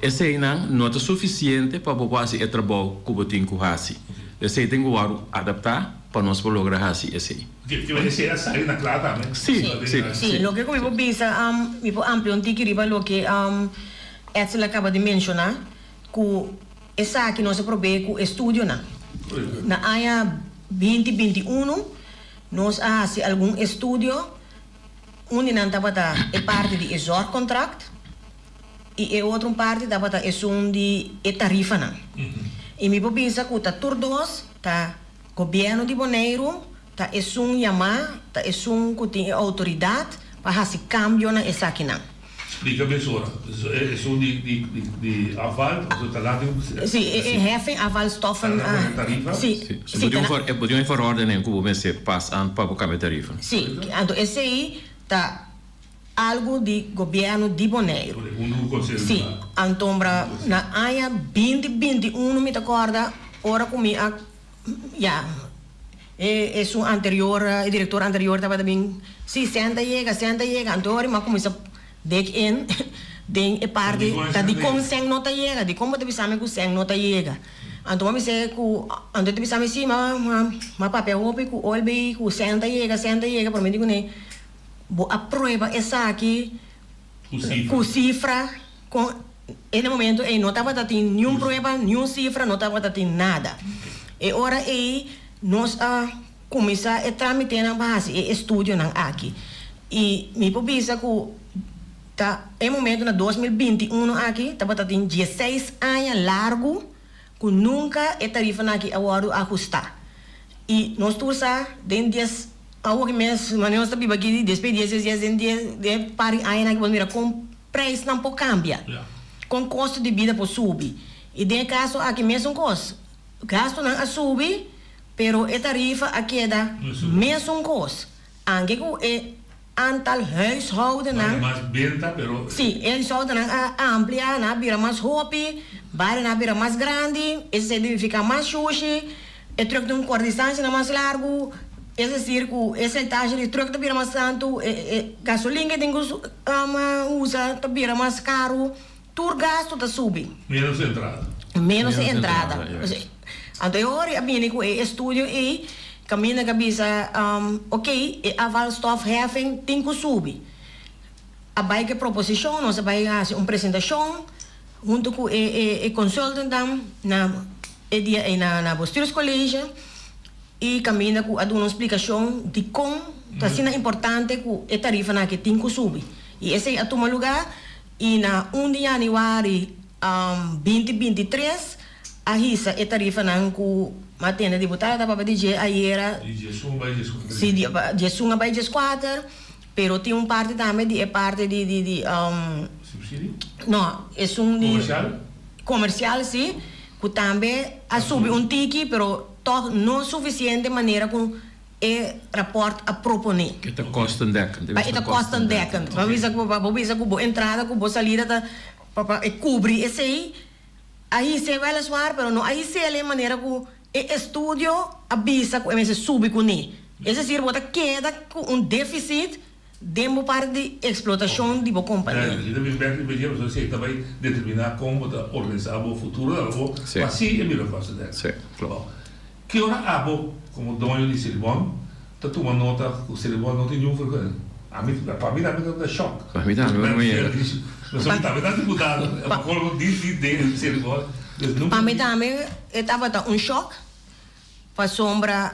Esse aí não é suficiente para fazer o trabalho que você tem que fazer. Esse aí tem que adaptar para nós lograr fazer esse aí. Que vai ser a sair na clara também. Sim, o que eu pensa, eu vou ampliar um pouquinho o que Edson acaba de mencionar, que essa aqui nós probamos com o estúdio na área 2021. Nós fazemos algum estudo onde não estava a parte de exor contract e a outra parte estava a de tarifa. E me pensa que está todos, está governo de Bonaire, está chamar, está que tem autoridade para fazer cambio na essa aqui. Explica bem só, é de aval, você está lá de... Sim, é aval stoffen... Sim. Podiam verordenen que você passa an para o câmbio tarifa. Sim, então esse aí está algo de governo de Bonaire. Sim, então na área 2021, me acorda, ora comigo, é anterior, o diretor anterior estava também, sim, senta e chega, então eu comecei dek in den e parte da di como seng nota chega, di como te bisame ku seng nota chega. Então me sei ku ando te bisame si ma papel hopi ku olbe ku senta chega por mim digo ne bo a prueba essa aqui ku cifra com no momento e não tava dando nenhum prueba, nenhum cifra, não tava dando nada. E ora aí nós começar a tramitar na base e estudo na aqui. E me pobisa ku tá em momento na 2021 aqui estava tendo 16 anos largo que nunca a tarifa aqui agora ajustar e nós todos dentro des algo que mesmo mas nós estamos aqui despedidos de pari anos aqui mira com preço não pode cambiar com custo de vida por subir e de caso aqui mesmo custo gasto não a subir pero a tarifa aqui é da mesmo custo anche que antal huishouden sim, huishouden ampliar, na bira mais hopi, bar na bira mais grande, esse fica mais sushi, e troca de uma distância mais largo, esse circo, esse taxa de troca de bira mais tanto, gasolina que tem que usa, de bira mais caro, tudo gasto da sube. Menos entrada. Menos entrada. Então eu ora bem com o estúdio e caminha na cabeça, ok, a valstofheffing tem que subir. A bike proposição, nós vai fazer uma apresentação junto com o consultant na bestuurscollege e caminha com uma explicação de como está sendo importante que a tarifa que tem que subir. E esse é o lugar e na 1 de janeiro 2023 a risa a tarifa que matena deputada para dizer aí era sim de sunga vai de 4 pero tem parte também de parte de subsídio não é de comercial sim que também a subir tiki pero toch não suficiente maneira com é rapport a proponer. Que está kostendekkend. Mas está kostendekkend. Vamos dizer que boa entrada, que boa saída, para cobrir esse aí se vai suar, mas não aí se é a maneira que o estúdio avisa que esse sube com ele. É decir, bota queda com déficit demo parte de explotação de boa companhia. E também bem você também determinar como organizar o futuro, mas sim é melhor coisa dela. Sim, claro. Que hora abo como dono de Silibon, tá tomando nota que o Silibon não tem nenhum vergonha. Para mim dá choque. Para mim não é. Mas também dá dificuldade. Eu coloco de Silibon. Para mim também estava choque. Para sombra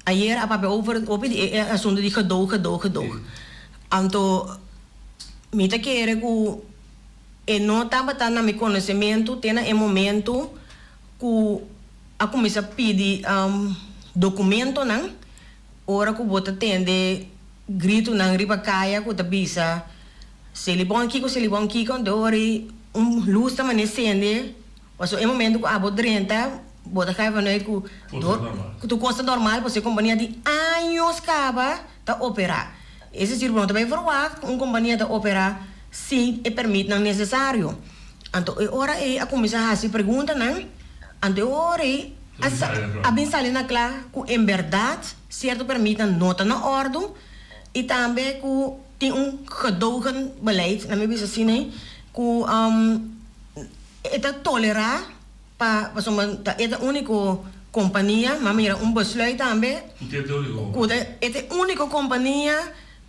ayer a papel over o assunto de gedoog. Então me te quer que não estava na meu conhecimento, tem um momento que a comissão pede documento não, ora que bota tende grito não riba caia que tabisa se ele bom kiko dori luz também acende, mas é momento que a bodrenta bota caiva não é que tu custa normal, você companhia de anos acaba tá operar. Esse circuito também forward companhia tá operar se é permite não necessário. Então ora a comissão se pergunta não. Anteori, a bem salina claro que em verdade certo permite nota na ordem e também que tem gedogen beleid, na minha visão assim, né, que é tolerar para é a única companhia, mas mira besluit também, é a única companhia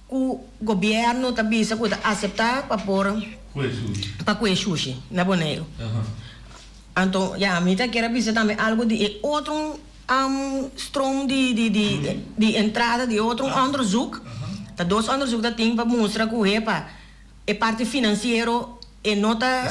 que o governo também se aceitar para pôr para sushi na Bonaire. Então, a mim quero dizer também algo de outro stroom de entrada de outro onderzoek. Dat dois onderzoek dat tem para mostrar que é parte financeira e nota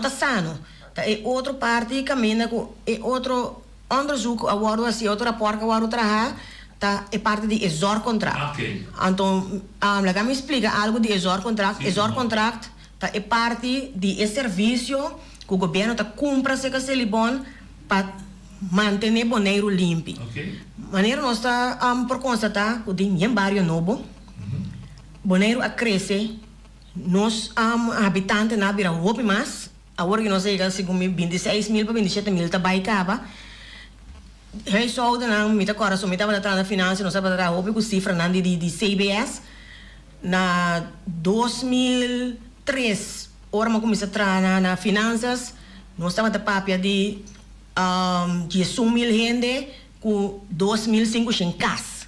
sano. É outra parte caminha com é outro onderzoek agora assim outro rapport que agora trabalhar tá é parte de zorgcontract. Então, lá me explica algo de zorgcontract. Zorgcontract tá é parte de serviço que o governo está comprando se que bom para manter Bonaire limpo. Maneira nós está por constatar que tem um bairro novo, Bonaire a crescer, nós habitantes na vira roupa mais, agora que nós chegamos segundo 26.000 para 27.000 está baicava. Aí só o na mita coração, mita para trás da finança, nós estamos a roupa com cifra de CBS na 2003. Ora, eu comecei a trabalhar nas finanças, nós estávamos a papia de 10.000 gente com 2.500 em casa.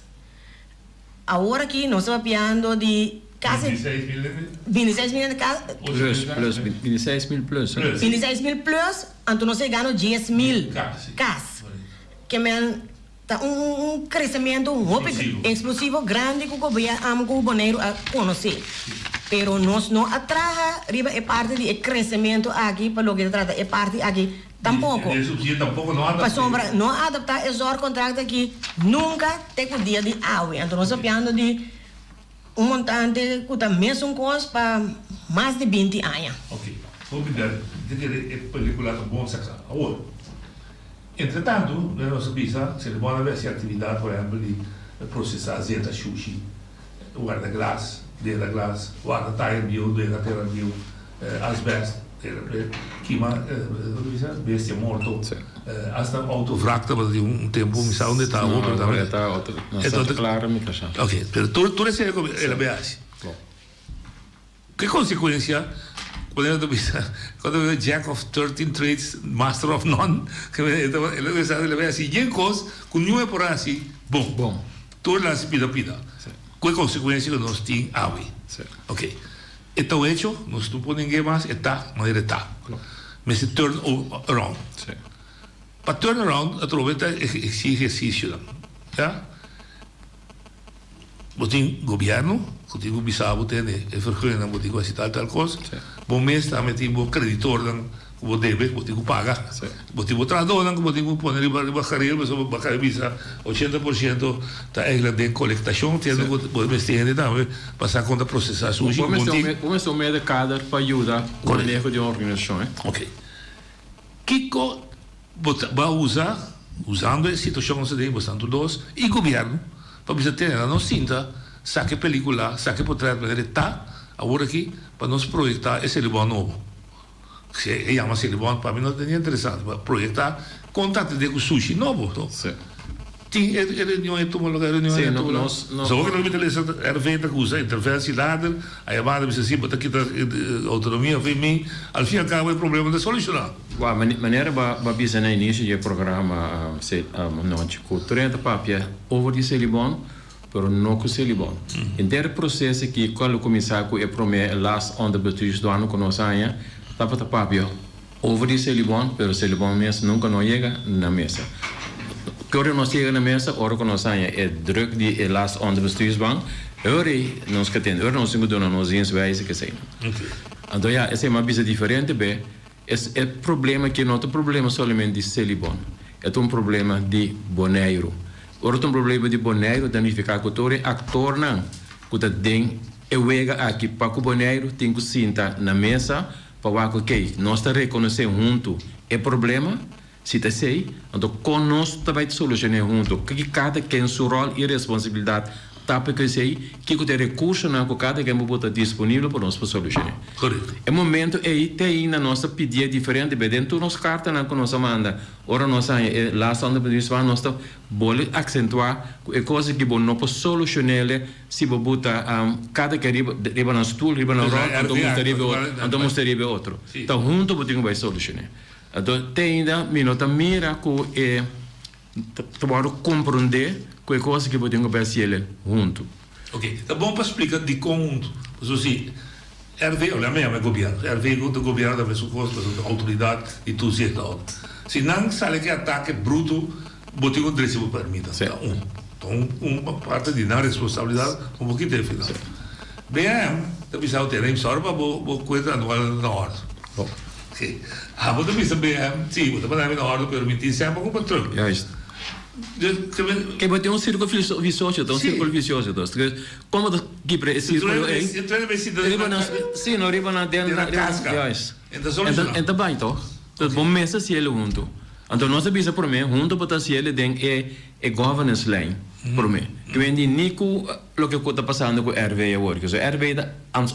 Agora aqui nós estamos papiando de quase 26.000 de casa. Plus, 26.000 plus. 26.000 plus, então nós chegamos a 10.000 casas. Que é crescimento explosivo grande que o governo com o Bonaire a conhecer. Pero nós não atraja riba é parte de crescimento aqui para o que trata é parte aqui tampouco. Para sombra não adaptar esse contrato aqui nunca tem o dia de água. Então nós estamos falando de montante que está mesmo coisa para mais de 20 anos. Ok. Vou pedir de película com bom sexo. Agora, entretanto, nós sabemos se ele pode haver essa atividade, por exemplo, de processar azeite, sushi, guarda-glass. Della glass, guarda tire bio, della terra bio, asbest, queima, bestia morto, hasta autovrakta, um tempo mi sa onde está outro também. Está outro, não está claro me cachar. Ok, pero tu esse é la beasi. Que consequência quando eu Jack of 13 trades, master of none, que ele sabe la beasi, e coisa com nenhuma por assim, bom. Tu la pida. Qual consequência que nós temos aí? Ok. Então, hecho, nós não podemos ninguém mais, está, mas ele está. Mas se turn around. Para turn around, a troveta exige exercício. Já? Você tem governo, você tem o bisabo, tem a vergonha, você tem assim tal coisa. Bom mês, também tem o creditor, você deve, você tem que pagar. Você tem o trador, você tem que pôr riba carreira, você vai pagar visa 80% da regra de coletação, tem que você também passar conta processar sushi. Como é o meio de cada para ajudar com o erro de organização? Ok. Kiko vai usar usando a situação que nós bastante dois, e governo, para você ter a nossa cinta, saque película, saque portrait, tá, agora aqui, para nós projetar esse livro novo. Se chama esse livro, para mim não é interessante, para projetar contato de sushi novo. Sim. Tem reunião em todo lugar, reunião em todo lugar. Só que nós temos a venda que usa interferência, a chamada diz assim, porque aqui a autonomia vem mim, ao fim e ao cabo é problema de solucionar. A maneira para bisa no início do programa, não com 30 papia over de Celibon, pero não com Celibon. Em processo que quando começar com o primeiro last on the bestuurs do ano com nós aí, tava papia over de Celibon, pero Celibon mesmo nunca não chega na mesa. Quando nós chegamos na mesa, ora que nós aí é druk de last on the bestuursbank, nós que tem, nós temos que dar nos wijze que sei. Então ja, essa é uma coisa diferente, bem. É problema que não é problema somente de Celibon, é problema de Bonaire. Ora é problema de Bonaire, danificar que todo actor não, que tem wega aqui para o Bonaire tem que sentar na mesa para que nós está reconhecendo junto é problema. Se te sei, então conosco também solucionar junto, que cada quem sua rol e responsabilidade tapa que sei, que o recurso na cada quem botar disponível para nós solucionar. Correto. É momento aí tem na nossa pedir diferente, bem dentro nos carta na que nós manda, ora nós aí lá só onde nós nós tá bole acentuar é coisa que bom não pode solucionar se botar cada que riba na stool, riba na rol, então mostrar outro. Então junto botinho vai solucionar. Então, tem ainda, minota mira que para compreender que coisa que podemos fazer junto. Ok, tá bom para explicar de conjunto. Então, se RV, olha mesmo é governo, RV o governo da pessoa coisa, da autoridade e tudo isso. Se não sai que ataque bruto, botinho o direito para permitir. Então, uma parte de não responsabilidade, um pouquinho de final. Bem, eu pensava ter nem só para coisa anual na hora. Você precisa bem, sim, você pode na hora permitir sempre com o patrão. Que vai ter um círculo vicioso, um círculo vicioso, como que para esse círculo é? Sim, não riba na dentro da casca. Então bem, então, bom mês se ele junto. Então nós precisa por mim junto para se ele tem é governance line por mim. Que vem de nico lo que está passando com RV agora, que é RV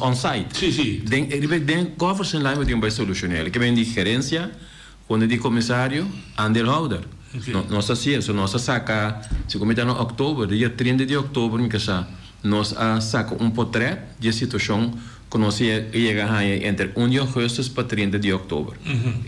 on site. Sim. Den governance line vai ter um solucionar. Que vem de gerência, quando de comissário, andeelhouder. Nossa ciência, nossa saca, se cometer no outubro, dia 30 de outubro, me casa, nós saca portrait de situação que nós chega entre 1 de agosto para 30 de outubro.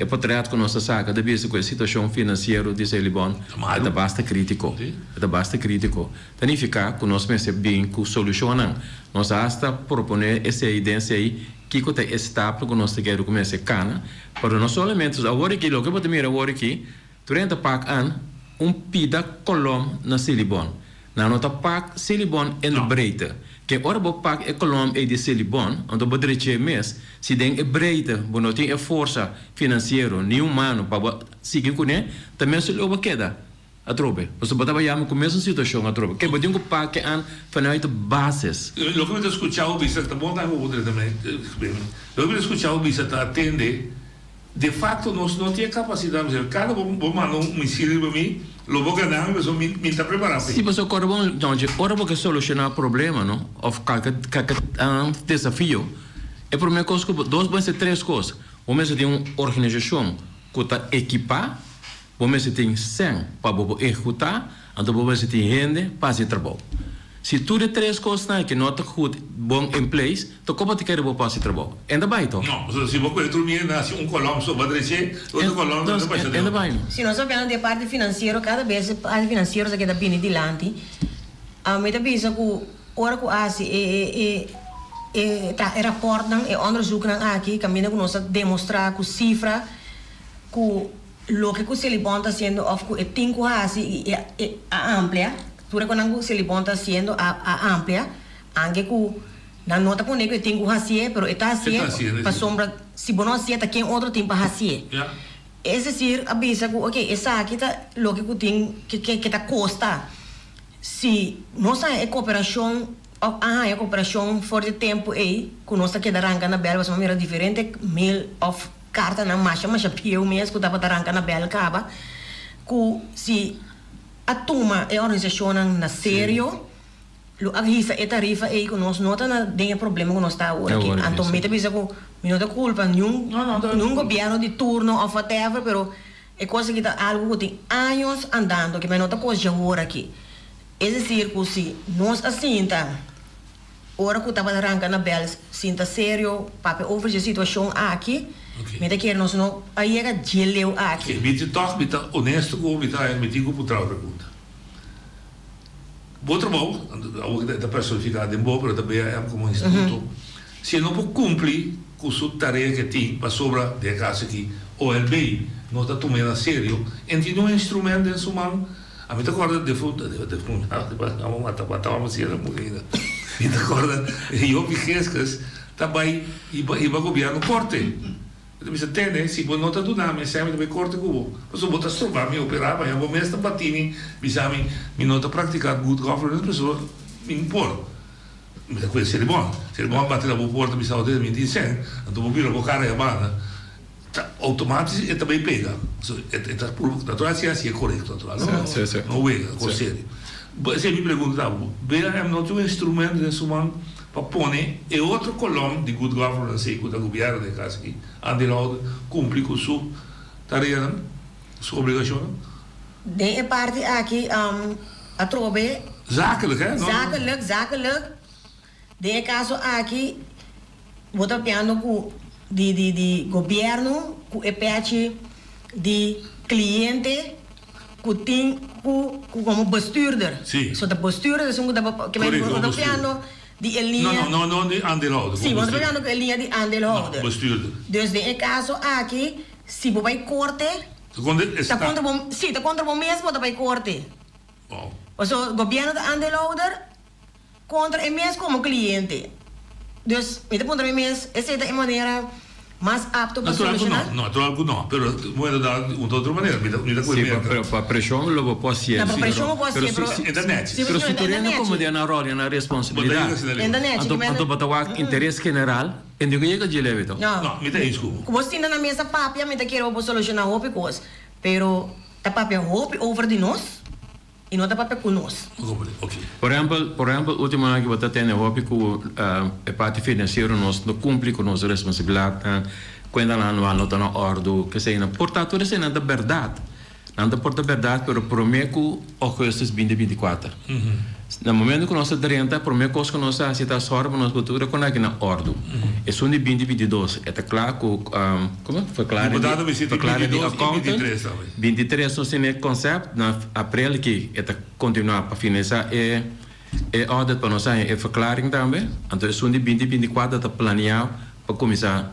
O portrait que nós saca da vez com a situação financeira de Celibon é bastante crítico. É bastante crítico. Significa que nós bem que solucionam. Nós hasta proponer essa evidência aí que é estável que nós queremos começar a cana, para não somente agora que lo que pode mirar agora aqui 30 pak an pida kolom na Celibon. Na nota pak Celibon en de breedte. Que ora bo pak kolom e de Celibon, onde bodreche mes, si den e breedte, bono tem e força financeiro, ni humano, para seguir com ele, também se loba queda. A trobe. Você botava já com a mesma situação a trobe. Que bodinho pak an vanuit de basis. Lo que eu escuchava o bisa, tá bom, tá bom também. Lo que eu escuchava o bisa tá atende. De fato, nós não tínhamos capacidade de cada vou mandar missile para mim, lo vou ganhar, mas me está preparado. Sim, mas agora vou solucionar o problema, não? Ou qualquer desafio. É a primeira coisa que vão ser três coisas. Vamos ter uma organização que está equipada, vamos ter 100 para executar, então vamos ter gente para fazer trabalho. Se tudo é três coisas que não está bom em place, então como te quer para fazer trabalho? Ainda bem, então? Não, se você dormir colombo só para descer, outro colombo não vai fazer. Ainda bem. Se nós falamos de parte financeira, cada vez a parte financeira que está bem adiante, a meta pensa que ora que rapporten e onderzoek aqui, caminho que nós demonstrar com cifra, que lo que o Celibon está sendo, of que tem que amplia. Tudo quando se Celibon está sendo amplia, anche que na nota por que tem que fazer, mas está assim para sombra, se não assim, tá quem outro tem para fazer. Esse ser avisa que, ok, essa aqui tá lo que tem que tá costa. Se nós é cooperação, é cooperação for de tempo aí, que nós tá que arranca na bela, mas maneira diferente, mail of carta na marcha, mas pieu mesmo que tá para arrancar na bela acaba. que se a turma é organização na sério, lo agisa e tarifa e que nós não tem problema que nós está agora aqui. Então, me te pensa que não tem culpa nenhum governo de turno ou whatever, pero é coisa que tá algo que tem anos andando, que não está coisa agora aqui. É decir, que se nós assim tá, hora que estava arrancando na Bel, sinta sério, para over a situação aqui, me te quer nós não aí é que geleu aqui. Me te toca, me tá honesto com me digo por outra pergunta. Outro bom, a personificada em bom, mas também é como instituto. Se não cumpre com sua tarefa que tem para sobra de casa aqui, ou ele bem, não está tomando a sério, então um instrumento em sua mão. A mim te acorda de fundo, vamos ser a mulher. Me te acorda, eu piquescas, também e vai governo corte. Eu disse, tem, se você não está do nome, sempre vai corte com mas eu vou estar trovar, me operar, mas eu vou mesmo batini, me sabe, me não está praticando good governance, pessoa me impor. Me dá coisa, se ele bom bater a boa porta, me sabe, me diz, então vou vir a bocar a banda. Automaticamente também pega. Natural assim é correto, natural. Não é, com sério. Se me perguntar, BRM não tem um instrumento nesse momento para pôr e outro colombo de good governance que o governo de casa aqui, onde cumpre com sua tarefa, sua obrigação. De parte aqui, a trobe. Zakelijk, hè? Zakelijk. De caso aqui, vou estar piano com de governo, com EPH, de cliente, que tem como bestuurder. Sim. So, de bestuurder is que eu piano de linha. Não de aandeelhouder. Sim, want we gaan ook een linha de aandeelhouder. Bestuurder. Dus in caso aqui, se você vai corte, está contra o mesmo, você vai corte. Wow. So, governo de aandeelhouder contra o mesmo como cliente. Dus, met de punto de mes, essa é a maneira mais apta para solucionar. Natural que não, pero puede dar de outra maneira. Sim, para pressão lo pode ser. Para pressão pode ser, pero se tu não como de na rol na responsabilidade. Então para interesse general, então que chega de levar. Não, me dá isso. Você ainda na mesa papia, me dá que eu vou solucionar o coisa, pero tá papia over de nós. E não dá para conosco. Okay. Por exemplo, o último ano que você tem o que a parte financeira nós não cumpre com nossa responsabilidade, quando a anual não está na ordem, que seja, portanto, isso é nada verdade. Nada porta verdade, pero prometo agosto de 2024. No momento que nós estamos a primeira coisa que nós está sorte, nós vamos com aqui na ordem. É só de 2022. É claro que como foi claro? Foi claro de accountant. 23 nós temos o conceito na abril que é continuar para financiar e audit para nós é verklaring também. Então é só de 2024 está planeado para começar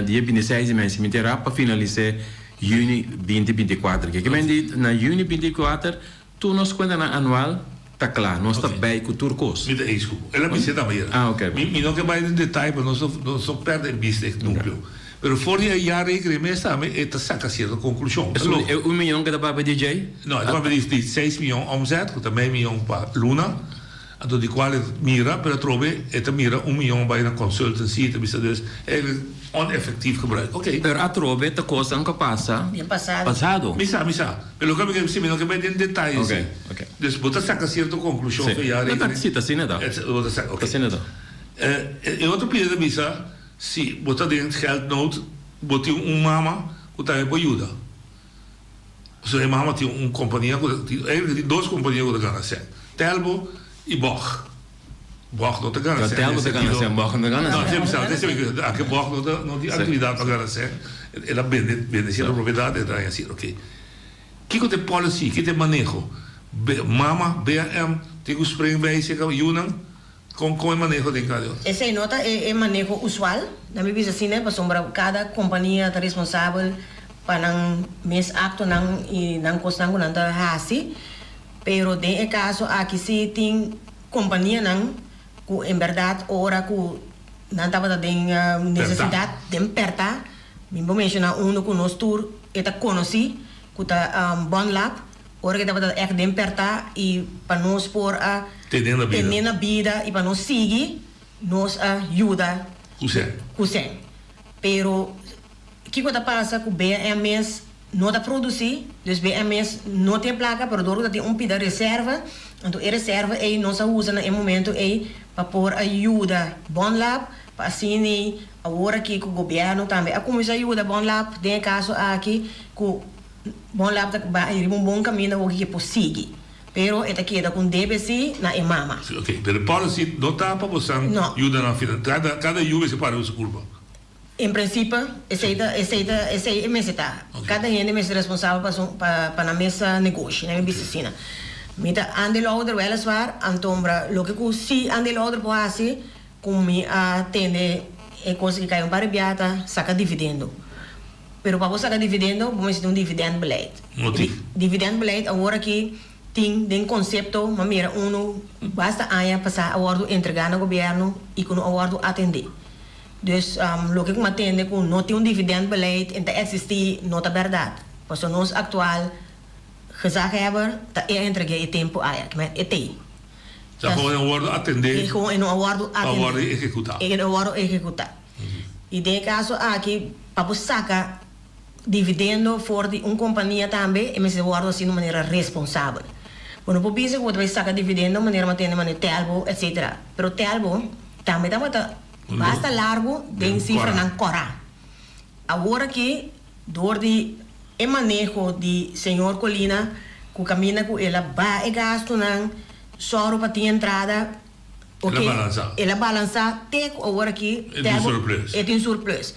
dia 26 de mês para finalizar Juni 2024. Que vem na Juni 2024 tu nos conta na anual. Tá claro, nós está bem com turcos. Me dá isso. Ela me cita amanhã. Ok. Me não quer mais em detalhe, mas nós só perde vista esse núcleo. Mas fora de aí, a mês também, é saca certa conclusão. É 1 milhão que dá para DJ? Não, dá para dizer 6 milhões omzet, que também 1 milhão para Luna, de qual mira, para trobe, é mira 1 milhão para na consultancy, é oneffectief gebruik. Ok. Per a trobe te costa anche passa. Passado. Misa. Pero que me se me não que vai em detalhes. Ok. Dus botar saca certa conclusão que já é. Não tá assim nada. Ok. Assim nada. Outro pedido da misa, se botar dentro geldnood, botar mama que tá para ajuda. So mama tem companhia, eigenlijk duas companhias que ganham certo. Telbo e Boch. Boch não te ganha. Telbo te ganha certo, Boch não te ganha certo. Não, sempre aqui Boch não tem atividade para ganhar certo. Ela vende sua propriedade, está assim, ok. Que tem policy, que tem manejo? Mama, BM, tem que spring bij zich, Yunan, com o manejo de cada. Essa nota é manejo usual. Na minha visão, assim, para sombra cada companhia está responsável para não mês apto não e não costar com nada assim. Pero de caso aqui se tem companhia não que em verdade ora que não estava tendo necessidade de apertar. Me vou mencionar que nós tour está conheci que está Bond Lab. Ora que estava echt de apertar e para nós pôr a ter na vida e para nós seguir nos ajuda. Kusem. Pero que coisa passa com BMS não está produzir, dus BMS não tem placa, pero doordat tem pida reserva, então a reserva aí nós usa no momento aí para pôr ajuda Bom Lab, para assim agora aqui com o governo também, a como ajuda Bom Lab, tem caso aqui com Bom Lab vai ir bom caminho o que possível, pero esta queda com DBC na mama. Ok, pero policy não está para você ajuda na final, cada ajuda se para a curva. Em princípio, esse é o mês tá. Cada gente é responsável para na mesa negócio, na business. Mita ande louder wel is waar, antombra lo que si ande louder po assim, com me atende e coisa que cai para saca dividendo. Pero para você sacar dividendo, vamos ter dividend beleid. Dividend beleid agora que tem conceito, maneira basta aya passar awardo entregar no governo e com o awardo atender. Dus lo que atende com não tem dividend beleid en te existir não é verdade. Porque nós atual gezaghebber dat entregue het tempo eigenlijk met het. Já foi um awardo atender. Gewoon een awardo atender. Awardo executar. Een awardo executar. E de caso aqui para sacar dividendo voor die companhia também e esse awardo assim de maneira responsável. Quando por isso quando vai sacar dividendo maneira mantendo maneira telbo etc. Pero telbo também basta largo de cifra não cora. Agora que door die e manejo de senhor Colina que camina com ela vai e gasto não só para ter entrada ela balança tem agora que tem surplus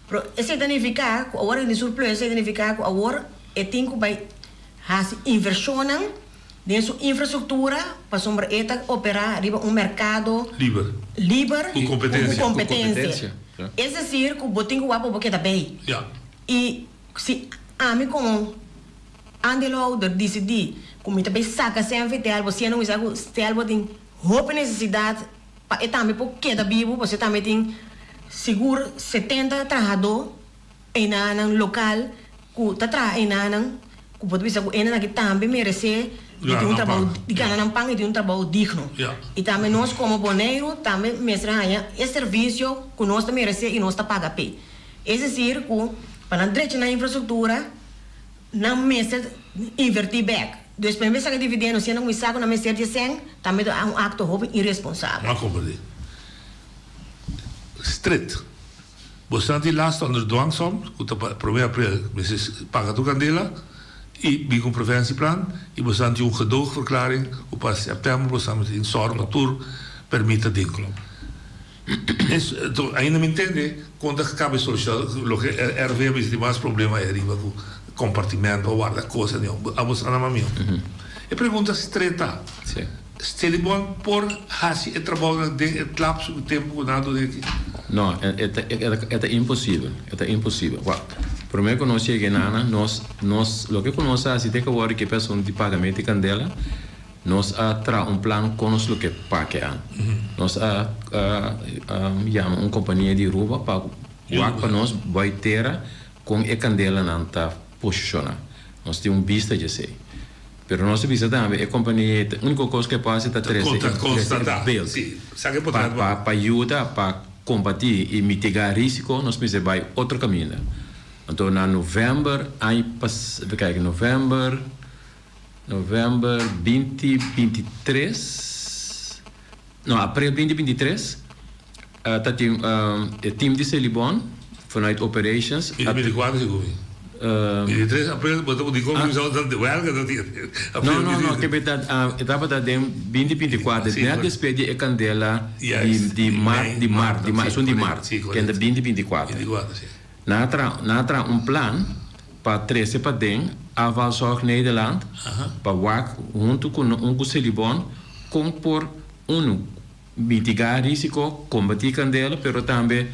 pero isso significa que agora de surplus significa que agora tem que vai fazer inversão de sua infraestrutura para sombra eta operar riba mercado livre com competência. É decir que o botinho guapo porque tá bem e se a mim como andelo de decidir como também saca sempre ter você não usa ter tem roupa necessidade para também porque da vivo você também tem seguro 70 trabalhador em um local que tá trabalhando que pode ser que também merece de um trabalho de ganhar pão e de um trabalho digno e também nós como boneiro também mesranha esse serviço que nós também merece e nós tá paga pe é decir que para direito na infraestrutura não mesa invertir back dus para mesa que dividendo se não me saco na mesa de 100 também é acto roubo irresponsável não compreende strict você tem last onder dwangsom que tá probeer april você paga tu candela e bigo um preventieplan e você tem gedoogverklaring op as september você tem zorg dat tour permite dinkelen. Ainda me entende quando acaba de solucionar o que RV tem mais problema é riba com compartimento ou guarda coisa não a você na mamio e pergunta estreita se ele bom por hasi e trabalho de lapso de tempo nada de não é impossível primeiro que nós chegamos nós o que nós fazemos é que agora que pessoa de pagamento de candela nós tra plan com os que paguem nós uma companhia de roupa para nós vai ter com a candela não tá posicionar nós temos vista de sei pero nós vista também a companhia a única coisa que passa é constatar para ajudar para combater e mitigar risco nós precisamos vai outro caminho então na novembro aí novembro 2023 não abril 2023 tá tem time de Celibon vanuit operations 2024 23 april botou de como usar de huelga não que etapa da 2024 né despedir a candela de mar são de mar que é de 2024 natra plan para 13 para den Avalzorg Nederland para WAC junto com Celibon com por mitigar risco combater candela pero também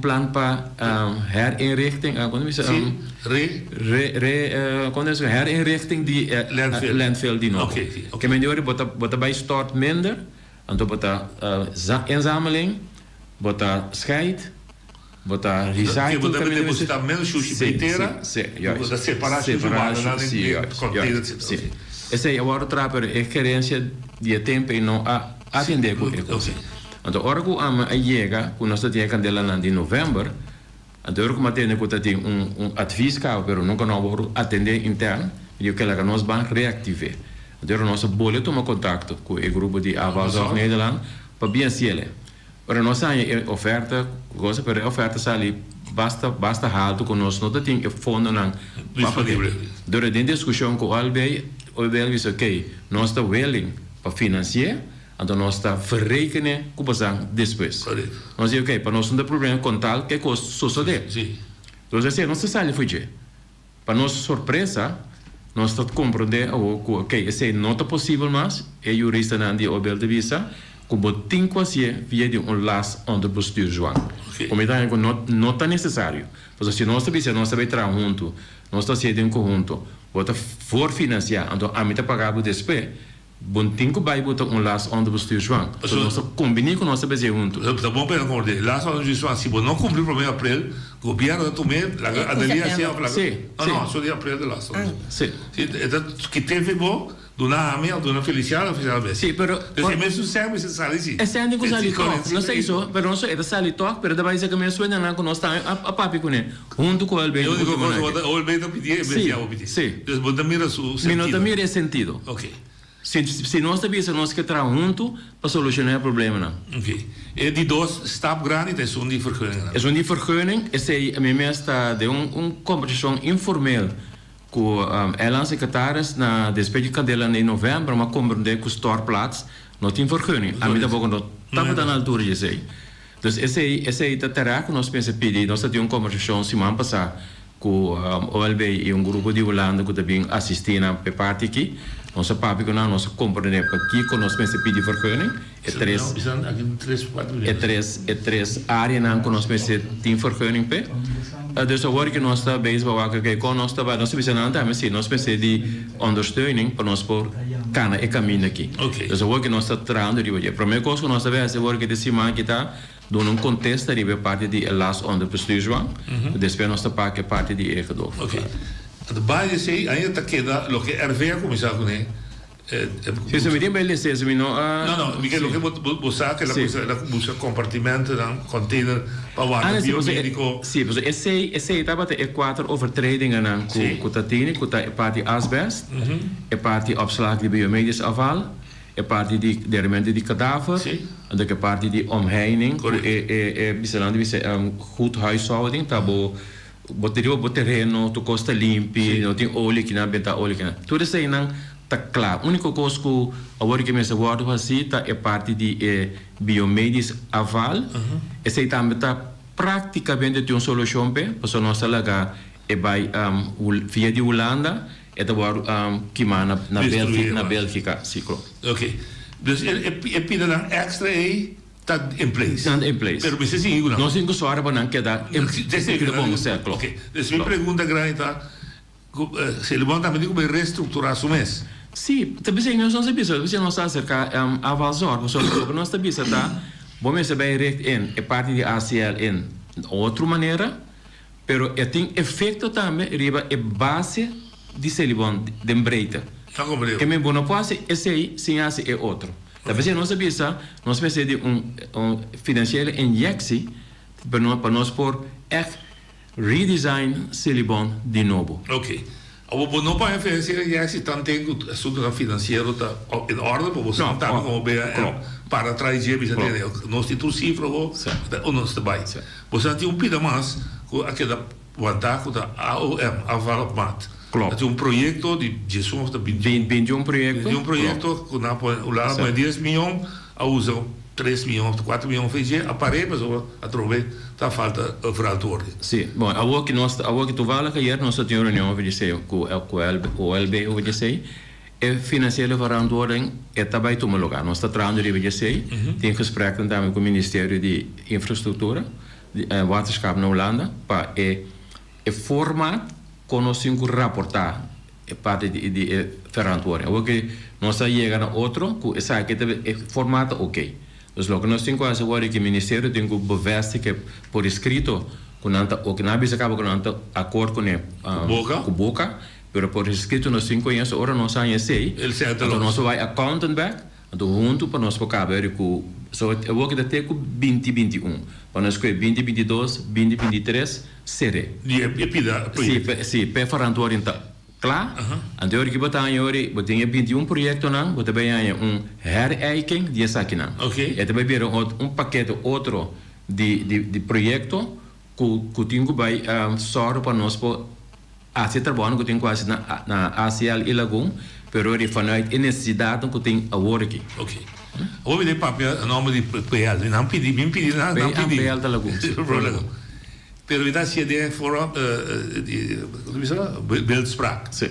plan para herinrichting herinrichting die landfill die nog que melhor bota bij stort minder então bota inzameling bota scheid bota recycling que bota depositar menos sushi inteira bota separar esse é agora trapper é gerência de tempo e não atender com ele então ora que a chega quando nós temos candela em novembro Então, como atende que tem advies cabo, pero nunca não atender interno, e que ela nós vamos reactivar. Então, nós boleh toma contato com o grupo de Avalzorg Nederland para bem ciele. Ora nós temos oferta, coisa, pero a oferta sali basta alto com nós, não tem fundo não. Durante a discussão com o Albei disse ok, nós está willing para financiar, então nós está verrekenen com o depois. Nós dizemos ok, para nós não tem problema com tal que custa suceder. Então assim, nós sai fugir. Para nossa surpresa, nós está compreender ok, esse não é possível mais, é jurista não de Obel de Visa. Como tem quase via de laço onde o bestuur João. Como então não está necessário. Porque se nós estamos vai trabalhar junto, nós estamos sendo em conjunto, bota for financiar, então a mim pagava depois. Bom tem que vai botar laço onde o bestuur João. Então nós combinamos com nós fazer junto. Tá bom para acordar. Laço onde o João se não cumprir o primeiro abril, o governo também a delegacia a Sim. Não, só de abril de laço. Sim. Que teve bom. Dona Amel, Dona Feliciana, oficialmente. Sì, però... Perché messo sempre se sale sì. E se andiamo a salire, non sei so, però non so, è da salire, però da vai che mi suena anche non sta a papi con ne. Junto con il bene. Io dico cosa, o il bene PD, siamo PD. Sì. Pues bota mira su sentido. Mi nota mira è sentido. Ok. Se nós sabemos nós que tra junto para solucionar o problema não. Ok. E die dos stap grande é die vergunning. É die vergunning, é a minha está de conversação informal com Elan secretários na despejo cadela em novembro, mas compreender com Storplaats não tem vergunning. A mim da boca não estava na altura de sei. Então esse aí tá terá que nós pensamos pedir, nós temos conversação semana passada com o OLB e grupo de Holanda que também assistiram a parte aqui. Nós sabemos que nós compreendemos aqui que nós pensamos pedir vergunning. É três áreas que nós pensamos ter vergunning. Dus agora que nós estamos bezig met com nós estamos nós pensamos de ondersteuning para nós por cana e caminho aqui. Dus agora que nós estamos trabalhando de a primeira coisa que nós estamos agora que decimar que está dando contexto de parte de las onder bestuur João. Depois nós estamos para parte de erfdorf. Okay. De base sei ainda queda lo que RV começar com ele. Se você me diz bem se você não porque lo que você que la busca compartimento dan container para water biomédico. Sim, mas esse etapa é 4 overtredingen dan com tatine, com a parte asbest, a parte opslag de biomedisch afval, a parte de derramamento de cadáver, en de parte de omheining, goed huishouding, tabo o terreno, tu costa limpi, não tem óleo que não benta óleo que não. Tudo isso aí não tá claro. A única coisa que agora que me se guarda assim tá é parte de biomedisch aval. Esse aí também tá praticamente tem uma solução para porque nós lá é vai via de Holanda é da que mana na Bélgica, ciclo. Ok. Dus pide dan extra aí está in place. Está in place. Pero me se igual. Não se só para não quedar em bom certo. Ok. Então minha pergunta grande tá se ele também digo bem reestruturar o mês. Sim, também nós não sabemos, você não está cerca a Valzor, só que nós sabemos tá, vamos saber direct in, é parte de ACL in outra maneira, pero tem efeito também riba é base de Celibon de empreita. Que me não pode esse aí sem esse é outro. Talvez nós sabemos, nós precisamos de financeira injecção para nós por redesign Celibon de novo. Ok. O não para financeira injecção tanto assunto financeiro tá em ordem para você não tá como para trás de bisa ter nós título cifra ou nós trabalho. Você tem pida mais com aquela vantagem da AOM Avalmat. Claro. Projeto de gestão da 21 projeto. Um projeto com o lado mais 10 milhões a usar 3 milhões, 4 milhões fez aparelho, mas a trove tá falta fratura. Sim, bom, agora que tu vai lá que ayer nós tivemos reunião com o OLB, o VDC, é financeiro verantwoording é também tomar lugar. Nós está trabalhando de VDC, tem gesprek também com o Ministério de Infraestrutura, Waterschap na Holanda, para formato que nós temos que rapportar parte de verantwoording. Agora que nós chegamos a outro, que essa aqui é formato ok. Dus lo que nós temos que fazer é que o Ministério tem que bevestir que por escrito o que não bisa acaba com acordo com boca, pero por escrito nós temos que agora nós temos que então nós vai accountant back, então junto para nós acabar com So, eu vou que até com 2021. Para nós escolher 2022, 2023, seré. E pida. Sim, para fazer orientar. Claro? Então, que botar em hora, botar 21 projeto não, botar bem herijking die aqui não. Ok. E também viram paquete outro de projeto que tenho vai só para nós por assim trabalhando que tem quase na ACL e Lagoon, pero ele faz necessidade que tem agora aqui. Ok. Vou me dar papel nome de PL, não pedi, não pedi. PL da Lagoon. Problema. Pero ida se de fora beeldspraak. Sim.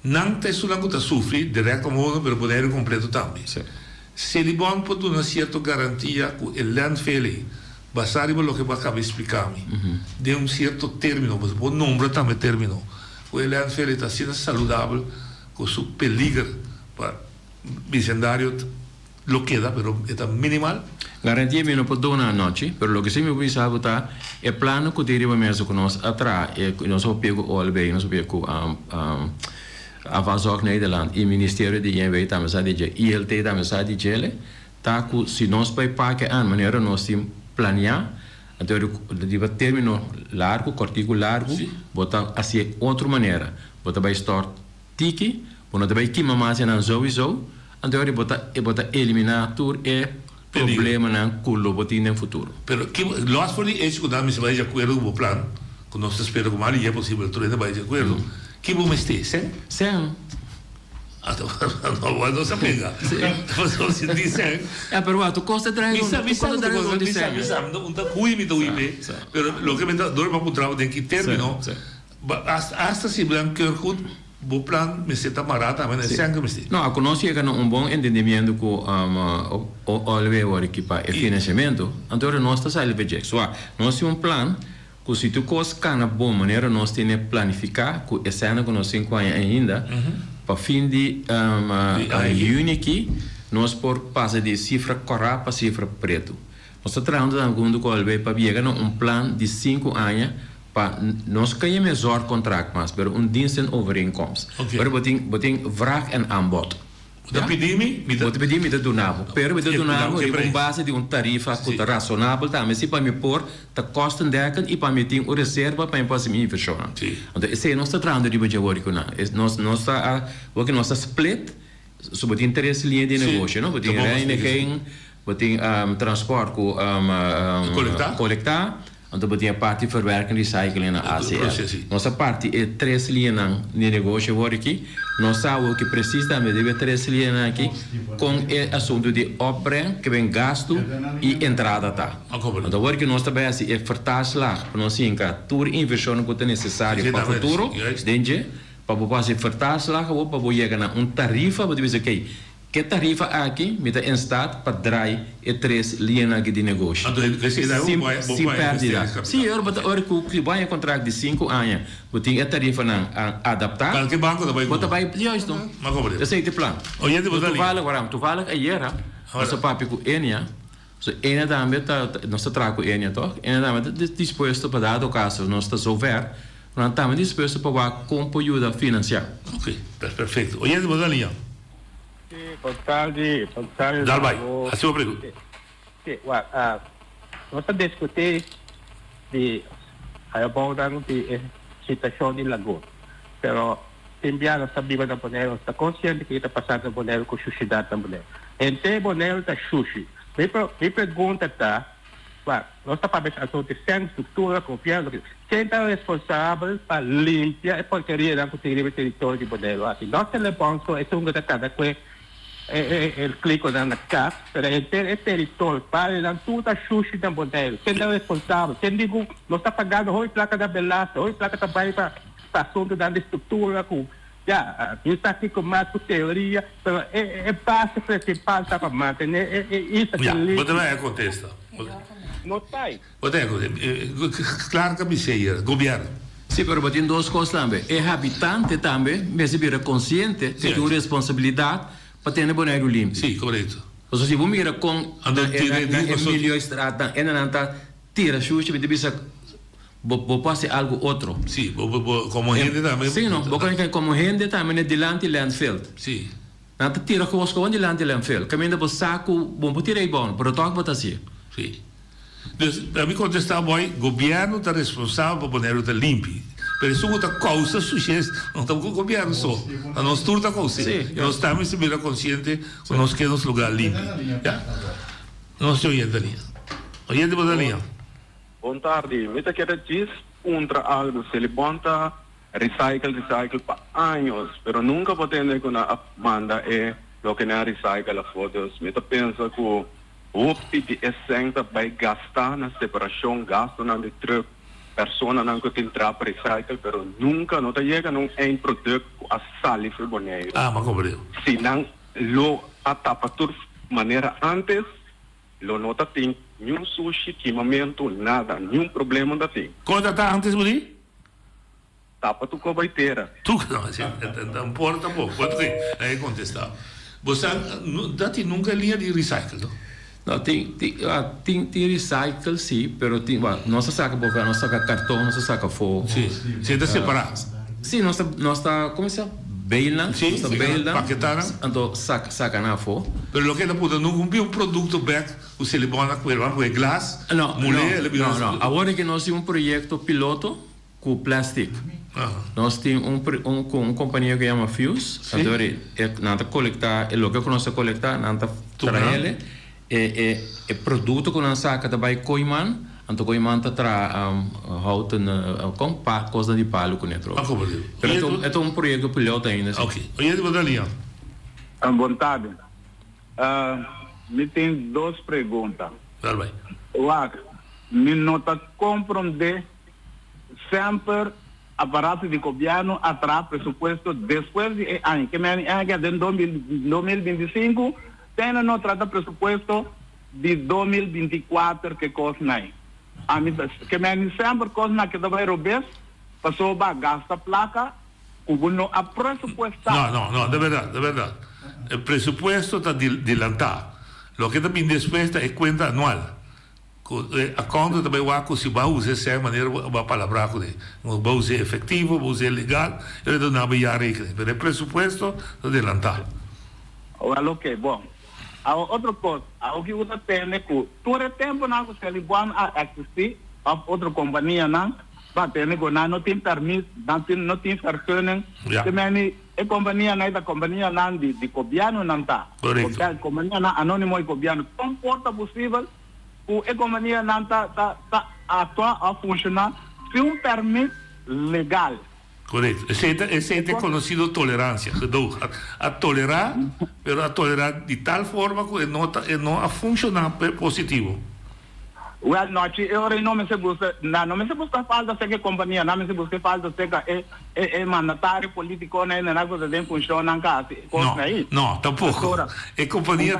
Não tem sulang que sofre direto modo pero poder completo também. Sim. Se ele bom pode uma certa garantia que o landfill basado no que vai acabar explicando de certo término, mas o número também terminou. O landfill está sendo saudável com seu peligro para vecindário lo queda, pero está minimal. Garantia me não pode dar na noite, pero lo que se me pensava tá é plano que teria mesmo com nós atrás, nós só pego o albergue, nós pego a Vazok Nederland, e Ministério de JNW também sabe dizer, ILT também sabe dizer, tá que se nós vai pagar a maneira nós temos planear, então de termino largo, cortico largo, botar assim outra maneira, botar vai store tiki, botar vai que mamãe não sowieso, então ele botar eliminar tudo problema não culo botar no futuro. Pero que nós por isso que damos vai de acordo com o plano, que nós espera como ali é possível tudo vai de acordo. Que bom este, sim? Sim. Não se pega. Você se diz sim. É, pero tu costa traz um tá ruim me do IP. Pero lo que me dá dor para contrato tem que terminar. Hasta se branco o plano me senta marata, mas sim que me está. Não, a conosco chega bom entendimento com o alveolo que para o financiamento. Então nós está saindo de jeito. Nós temos plano que se tu cosca na boa maneira nós temos que planificar com esse ano que nós 5 anos ainda para fim de Unity nós por passar de cifra correta para cifra preto. Nós estamos trabalhando com o alveolo para chegar a plano de 5 anos para nós ganhar melhor contrato mas pero dienst overeenkomst. Pero boting vraag en aanbod. Dat pedimi, me donavo. Pero me donavo com base de tarifa que é razonável também se para me pôr tá kostendekkend e para me ter uma reserva para me me investir. Então esse é nosso trabalho de budget com nós está o que nós split sobre interesse linha de negócio, não? Boting reiniging, boting transport com colectar. Então, botinha parte de verwerking e recycling na ACL. Nossa parte é 3 linhas de negócio aqui. Nós sabemos que precisamente deve 3 linhas aqui com o assunto de opbreng, que vem gasto e entrada. Então, o que nós também é vertaalslag para nós sim que toda inversão que é necessária para o futuro, para fazer vertaalslag, para chegar a tarifa, para dizer que tarifa aqui me dá em estado para dar 3 linhas de negócio. Sem pérdida. Sim, eu vou que vai contrato de 5 anos, vou ter a tarifa não adaptar. Para que banco da vai? Bota vai, justo. Eu sei que plano. Olha, tu fala ayer, nosso papi com Enia, so Enia também nós trago com Enia toch? Enia também disposto para dar o caso, nós está souber, nós também disposto para com ajuda financeira. Ok, perfeito. Olha, vou dar linha. Boa tarde. Dá vai. A sua pergunta. Nós estamos discutindo de situação de Lagoa. Pero enviar nossa vida da Bonero, está consciente que está passando a Bonero com sociedade da Bonero. Entre Bonero está sushi. Me pergunta está, nós estamos para ver assunto sem estrutura, confiança. Quem está responsável para limpar a porcaria da território de Bonero? Assim, nós telefone é um que cada coisa el clico na casa, pero el território para dar tudo a sushi da Bonero. Quem é responsável? Quem digo, nós está pagando hoje placa da Belasta, hoje placa também para assunto da estrutura com eu está aqui com mais teoria, mas é base principal para manter isso aqui. Você vai contestar. Não sai. Claro que me sei, governo. Sim, mas tem duas coisas também. É habitante também, mas é consciente que tem responsabilidade para ter Bonero limpo. Sim, correto. Ou seja, se você mira com Emilio Estrada, não tira sushi, você pensa vou fazer algo outro. Sim, como gente também. Sim, não, como gente também é delante landfill. Sim. Na te tira ko sko die land die fel. Caminho bo saco bom bo tirei bom, pero toque bota assim. Sim. Dus a mim contestar boy, governo está responsável por poner o limpo. Pero isso é causa sujeito, não estamos com o governo só. A nós tudo está consciente. Nós estamos sempre consciente que nós queremos lugar limpo. Já? Nós estamos oyendo a linha. Oyendo a linha. Boa tarde. Me está querendo dizer contra algo. Se ele bonta recycle para anos, pero nunca pode ter com a manda é o que não recycle as fotos. Me está pensando que o de essência vai gastar na separação, gasta na de truck. Persona não que entrar para recycle, pero nunca não chega num em produto a sali foi boneiro. Ah, mas compreendo. Se não lo atapa de maneira antes, lo nota tem nenhum sushi, queimamento, nada, nenhum problema da tem. Quando está antes, Budi? Tapa tu cobaiteira. Tu não, assim, não importa pouco. Quando tem, aí contestar. Você dá-te nunca linha de recycle, não? Não, tem recycle sim, pero tem, nossa saca boca, nossa saca cartão, nossa saca fogo. Sim, você está separado. Sim, nossa, como se chama? Bailan, sim, paquetana. Então saca na fogo. Pero o que ele pode não cumprir produto back, o silicone com ele, glass, mulher, não. Agora que nós temos projeto piloto com plástico. Nós temos uma companhia que chama Fuse, então nada coletar, o que nós coletar, nada trazer é produto que nós saca também coiman, então coiman tá houten com coisa de palo com dentro. É um projeto piloto ainda. Ok. Olha de bodalinha. Boa tarde. Me tem duas perguntas. Tá bem. Me nota compreender sempre aparato de governo atrás presupuesto depois de ano que me é de 2025 tem no trata presupuesto de 2024 que costa aí a mim que me sempre costa que vai robes passou ba gasta placa o não a presupuesto não de verdade o presupuesto está adelantado lo que também después é conta anual. A conta também se vai usar de maneira uma palavra com ele, vai usar efetivo, vai usar legal, ele não vai já requerer, mas o presupuesto adelantado. Olha, ok, bom. Outra coisa, o que você tem é que todo o tempo não se ele vai assistir a outra companhia não, vai ter que não tem permisso, não tem vergunning, também a companhia não da companhia não de governo não tá, a companhia não anônimo de governo, tão porta possível a economia não está a funcionar sem permisso legal. Correto. Esse é conhecido tolerância. A tolerar, mas a tolerar de tal forma que não a funcionar positivo. Well, não, eu não me sei buscar falta se que companhia, não me sei buscar falta se que é mandatário político, não é coisa de funcionar em casa. Não, tampouco. A companhia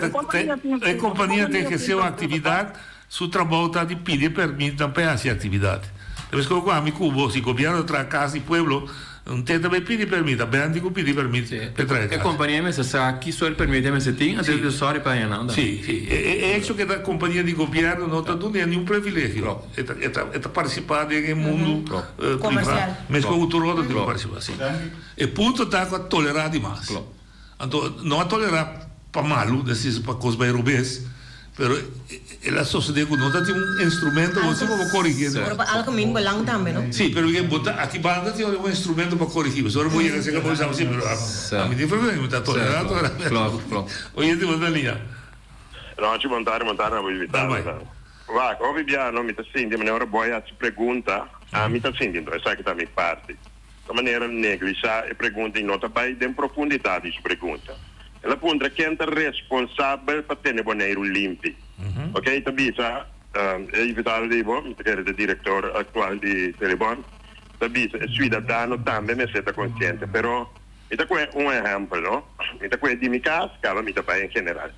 tem que ser uma atividade. Su trabalho está de pedir permiso também a essa atividade. Depois que eu amo Cuba, se o governo traz casa e pueblo, não tem também pedir permiso, bem que pedir permiso para trazer casa. A companhia me sabe aqui só o permite me se tem, até que só para ir não. Sim. É isso que a companhia de governo não está dando nenhum privilégio. Está participando em mundo privado, mas com o todo tem que participar. E ponto está a tolerar demais. Então não a tolerar para malu, para coisas bem rubes. Pero a sociedade não tem instrumento você para corrigir. Algo menos belang também, não? Sim, pero aqui banda tem instrumento para corrigir. Agora vou ir a ser capaz de fazer, pero a mim diferente, está tolerando. Claro. Oye, te manda linha. Não, te mandaram a evitar. Vai, ouvi bem, não me está sentindo, mas agora boy a te pergunta, me está sentindo, essa que está me parte. De maneira negligenciar a pergunta e nota vai de profundidade de pergunta. Ela pergunta quem é responsável para ter o banheiro limpo. Ok? Então, bisa, é evitar de bom, que é o diretor atual de Telebon, bisa, é cidadão também me senta consciente, pero, isso é exemplo, não? Isso é de minha casa, cada mita para em geral.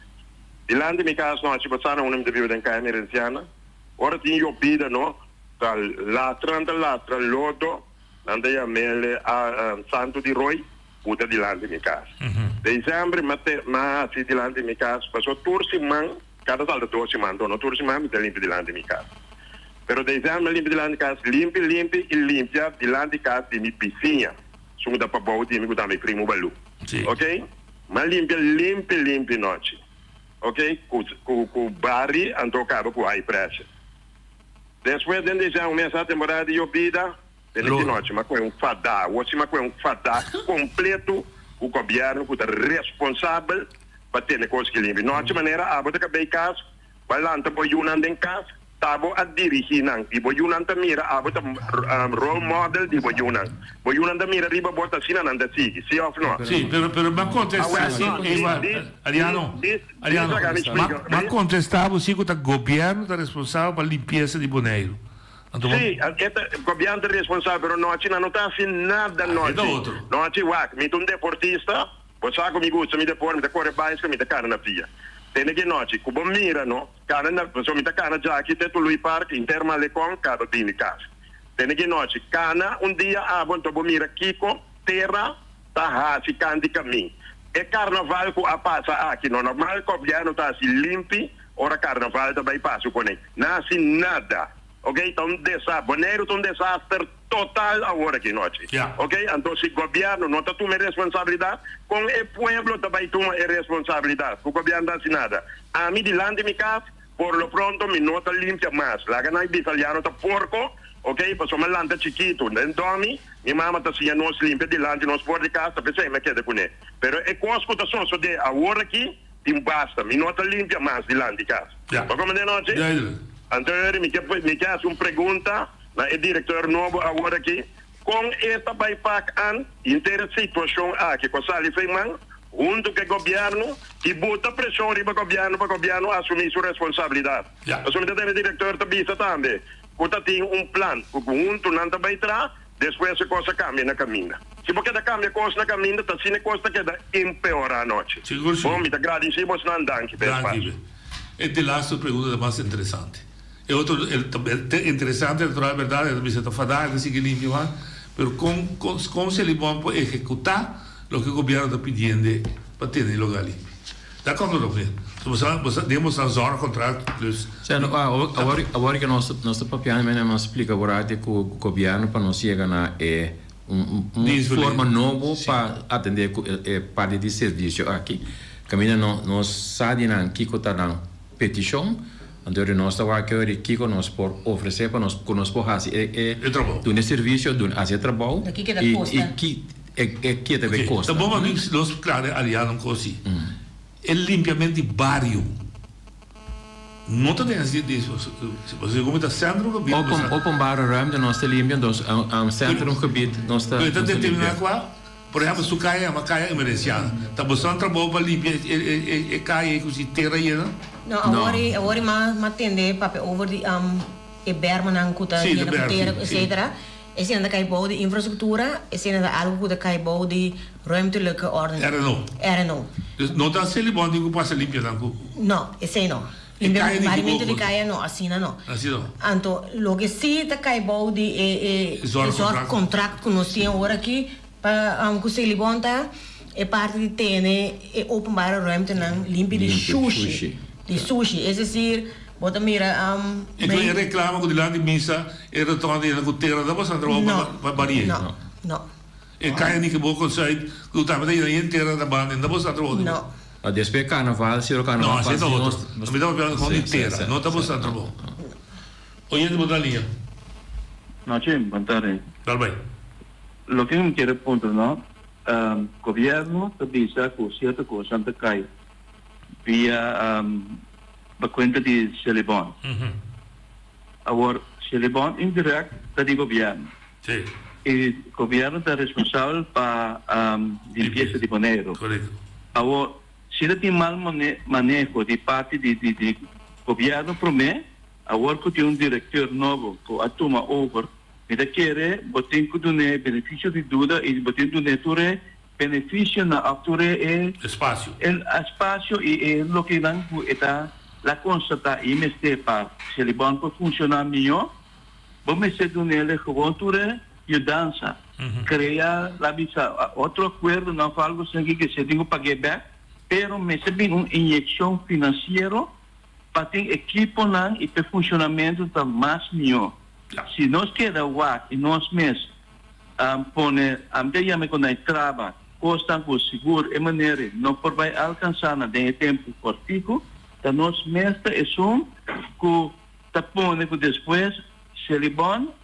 De lá de minha casa, nós passaram uma vida em casa emergenciana, ora tinha eu pida, não? Latra, lodo, andei a mele a Santo de Roy, puta de lá de minha casa. Dezembro, mas de lá de minha casa, passou turciman, cada salda turciman, não turciman, me limpa de lá de minha casa. Pero dezembro, limpa de lá de casa, limpa de lá de casa de minha piscina. Sumo da para boa, me gusta meu primo balu. Ok? mas limpe noite. Ok? Com barri, ando cabo com high pressure. Depois de já começa a temporada de vida, tem que noite, mas com fadá, você mas com fadá completo, o governo que é responsável para ter coisas que limpe. Noite maneira, a botar bem casa, vai lá então por Yunnan em casa, tabo a dirigir não, e por Yunnan mira, a botar role model de por Yunnan. Por Yunnan mira riba bota sina não sigue, se off não. Sì, ma contestavo, Ariano, ma contestavo sì che il governo è responsabile per la limpieza di Bonaire. Sì, il governo è responsabile, però non c'è nada noi. Non c'è wak, mi un deportista, poi sa come mi gusta, mi deporto, mi corre bicycle, mi carne na via. Tene che noci, cubo mirano, carne, so mi carne già che te lui park in terma le con caro di casa. Tene che noci, cana un dia a bonto mira Kiko, terra, ta si canti cammino. E carnaval ko a passa aqui, no normal ko piano tá si limpi, ora carnaval também passa com ele. Nasce nada. Ok? Então Bonaire é desastre total agora aqui noite. Ok? Então se o governo não está tomando responsabilidade, com o povo também toma responsabilidade. O governo não faz nada. A mim de lá de minha casa, por lo pronto, me nota limpia mais. Lá que não é italiano, está porco. Ok? Passou uma lanta chiquito. Então, minha mamãe está assim, nós limpa de lá, nós por de casa, pensei, mas quer com ele. Pero é coisa que está só de agora aqui, tem basta. Me nota limpia mais de lá de casa. Mas como de noite? Anterior, me quer uma pergunta, o diretor novo agora aqui, com esta bypass an, inteira situação aqui, com a Sali Feynman, junto com o governo, e bota pressão para o governo assumir sua responsabilidade. Nós somos o diretor da BISA também, que tem um plano, junto não vai entrar, depois a coisa cambia na caminho. Se você cambia a coisa na caminho, está sendo coisa que vai empeorar a noite. Bom, me agradecemos, não danke. E a last pergunta mais interessante. E outro interessante, a verdade, é que você está falando, assim que limpo, mas como se ele pode executar o que o governo está pedindo para ter o lugar limpo. Da quando lo vê? Você demos a zona contrato plus. Agora que nós papiano, mas não explica agora que o governo para nós chegar na forma nova para atender parte de serviço aqui. Caminha nós sabe na que está na petição. Então nós estamos aqui que nós por oferecer para nós por fazer do serviço do fazer trabalho e que deve custar. Então vamos nós claro aliado com assim. O limpiamento de bairro não tem disso. Se você como está centro do bairro. Open bairro ruimte nós está limpiando centro gebied nós está. Então determinar qual? Por exemplo, se cai uma caia emergencial, está buscando trabalho para limpar e caia com se terra aí, não? Não, agora mas atender papel over de berman ang kuta na terra, etc. Esse ainda cai bom de infraestrutura, esse ainda algo que cai bom de ruimtelijke orde. Era não. Não está se bom de que passa limpar não? Não, esse não. Limpiamento de caia não, assim não. Assim não. Então, lo que sim está cai bom de contrato que nós temos agora aqui para que se libonta é parte de ter é open bar ruimte não limpo de sushi. De sushi, é decir, bota mira e tu reclama com de lá de missa e retorna na coteira da você trabalha para baria. Não. E cai nem que bom conceito, tu tá mas aí inteira da banda, ainda você trabalha. Não. A despeito carnaval, se o carnaval não, faz outro. Não me dá uma pergunta com inteira, não tá você trabalha. Oyendo boa linha. Não, sim, boa tarde. Tá bem. Lo que eu quero ponto, não? Governo bisa com certa coisa anda cai via a conta de Celebon. Agora, Celebon indirect está de governo. Sim. E o governo está responsável para limpeza de Bonaire. Correto. Agora, se ele tem mal manejo de parte de governo promete, agora que tem diretor novo que atoma over, ele quer botar que done benefício de dúvida e botar donatore benefício na altura é espaço. Espaço e o que não está la constata e mestre para se ele bom para funcionar melhor, vamos ser donele cobertura e dança. Criar la visa outro acordo não falo assim que se tenho pagar back, pero me se bem uma injeção financeira para ter equipo lá e para funcionamento tá mais melhor. Se nós queda e nós mesmos pone amdeia me quando trava costan com seguro e maneira não por vai alcançar na de tempo cortico, da nós mestre é que tapone que depois se ele bom,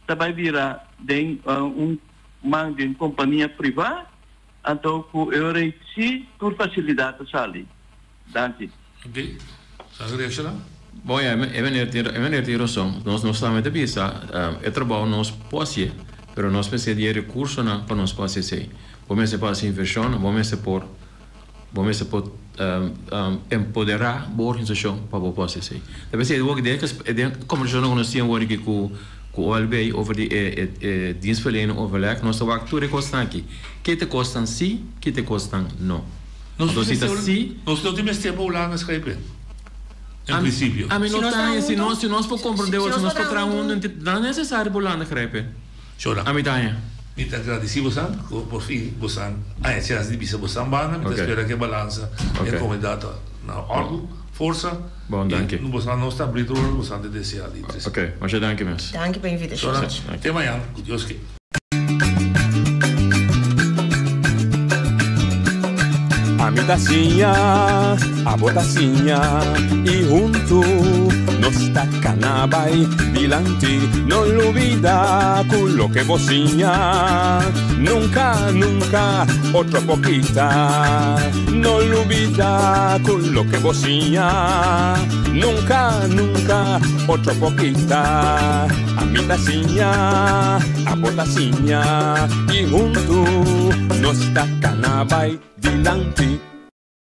tá vai virar de man de companhia privada, então que eu reiti por facilidade sali. Danke. Ok. Sabe reação? Bom, é verdade, razão. Nós estamos a pensar, é trabalho nós posse, pero nós precisamos de recursos para nós posse ser. Vamos fazer inversão, vamos por empoderar a organização para a posse ser. Deve ser o que como já não conheciam o que com o OLB over de dienstverlening overleg, nós estamos actuando costan aqui. Que te costan sim, que te costan não. Nós não temos tempo lá na Skype. Em princípio. A mim não está, se nós podemos compreender, se nós podemos não é necessário pular na Skype. Chora. A mim está. Então, agradecido por fim, você a chance de bisa você bana, mas espero que a balança é comandada na ordem, força. Bom, danke. Não você não está abrindo, você não deseja ali. Ok, mas já danke mesmo. Danke pela invitação. Até amanhã, com Deus que. A mi tacinha, a botacinha e junto nos tacanabay dilante, no olvida con lo que vocinha, nunca, nunca, otra poquita, no olvida con lo que vocinha, nunca, nunca, otra poquita, a mi tacinha, a botacinha y junto nos tacanabay dilante.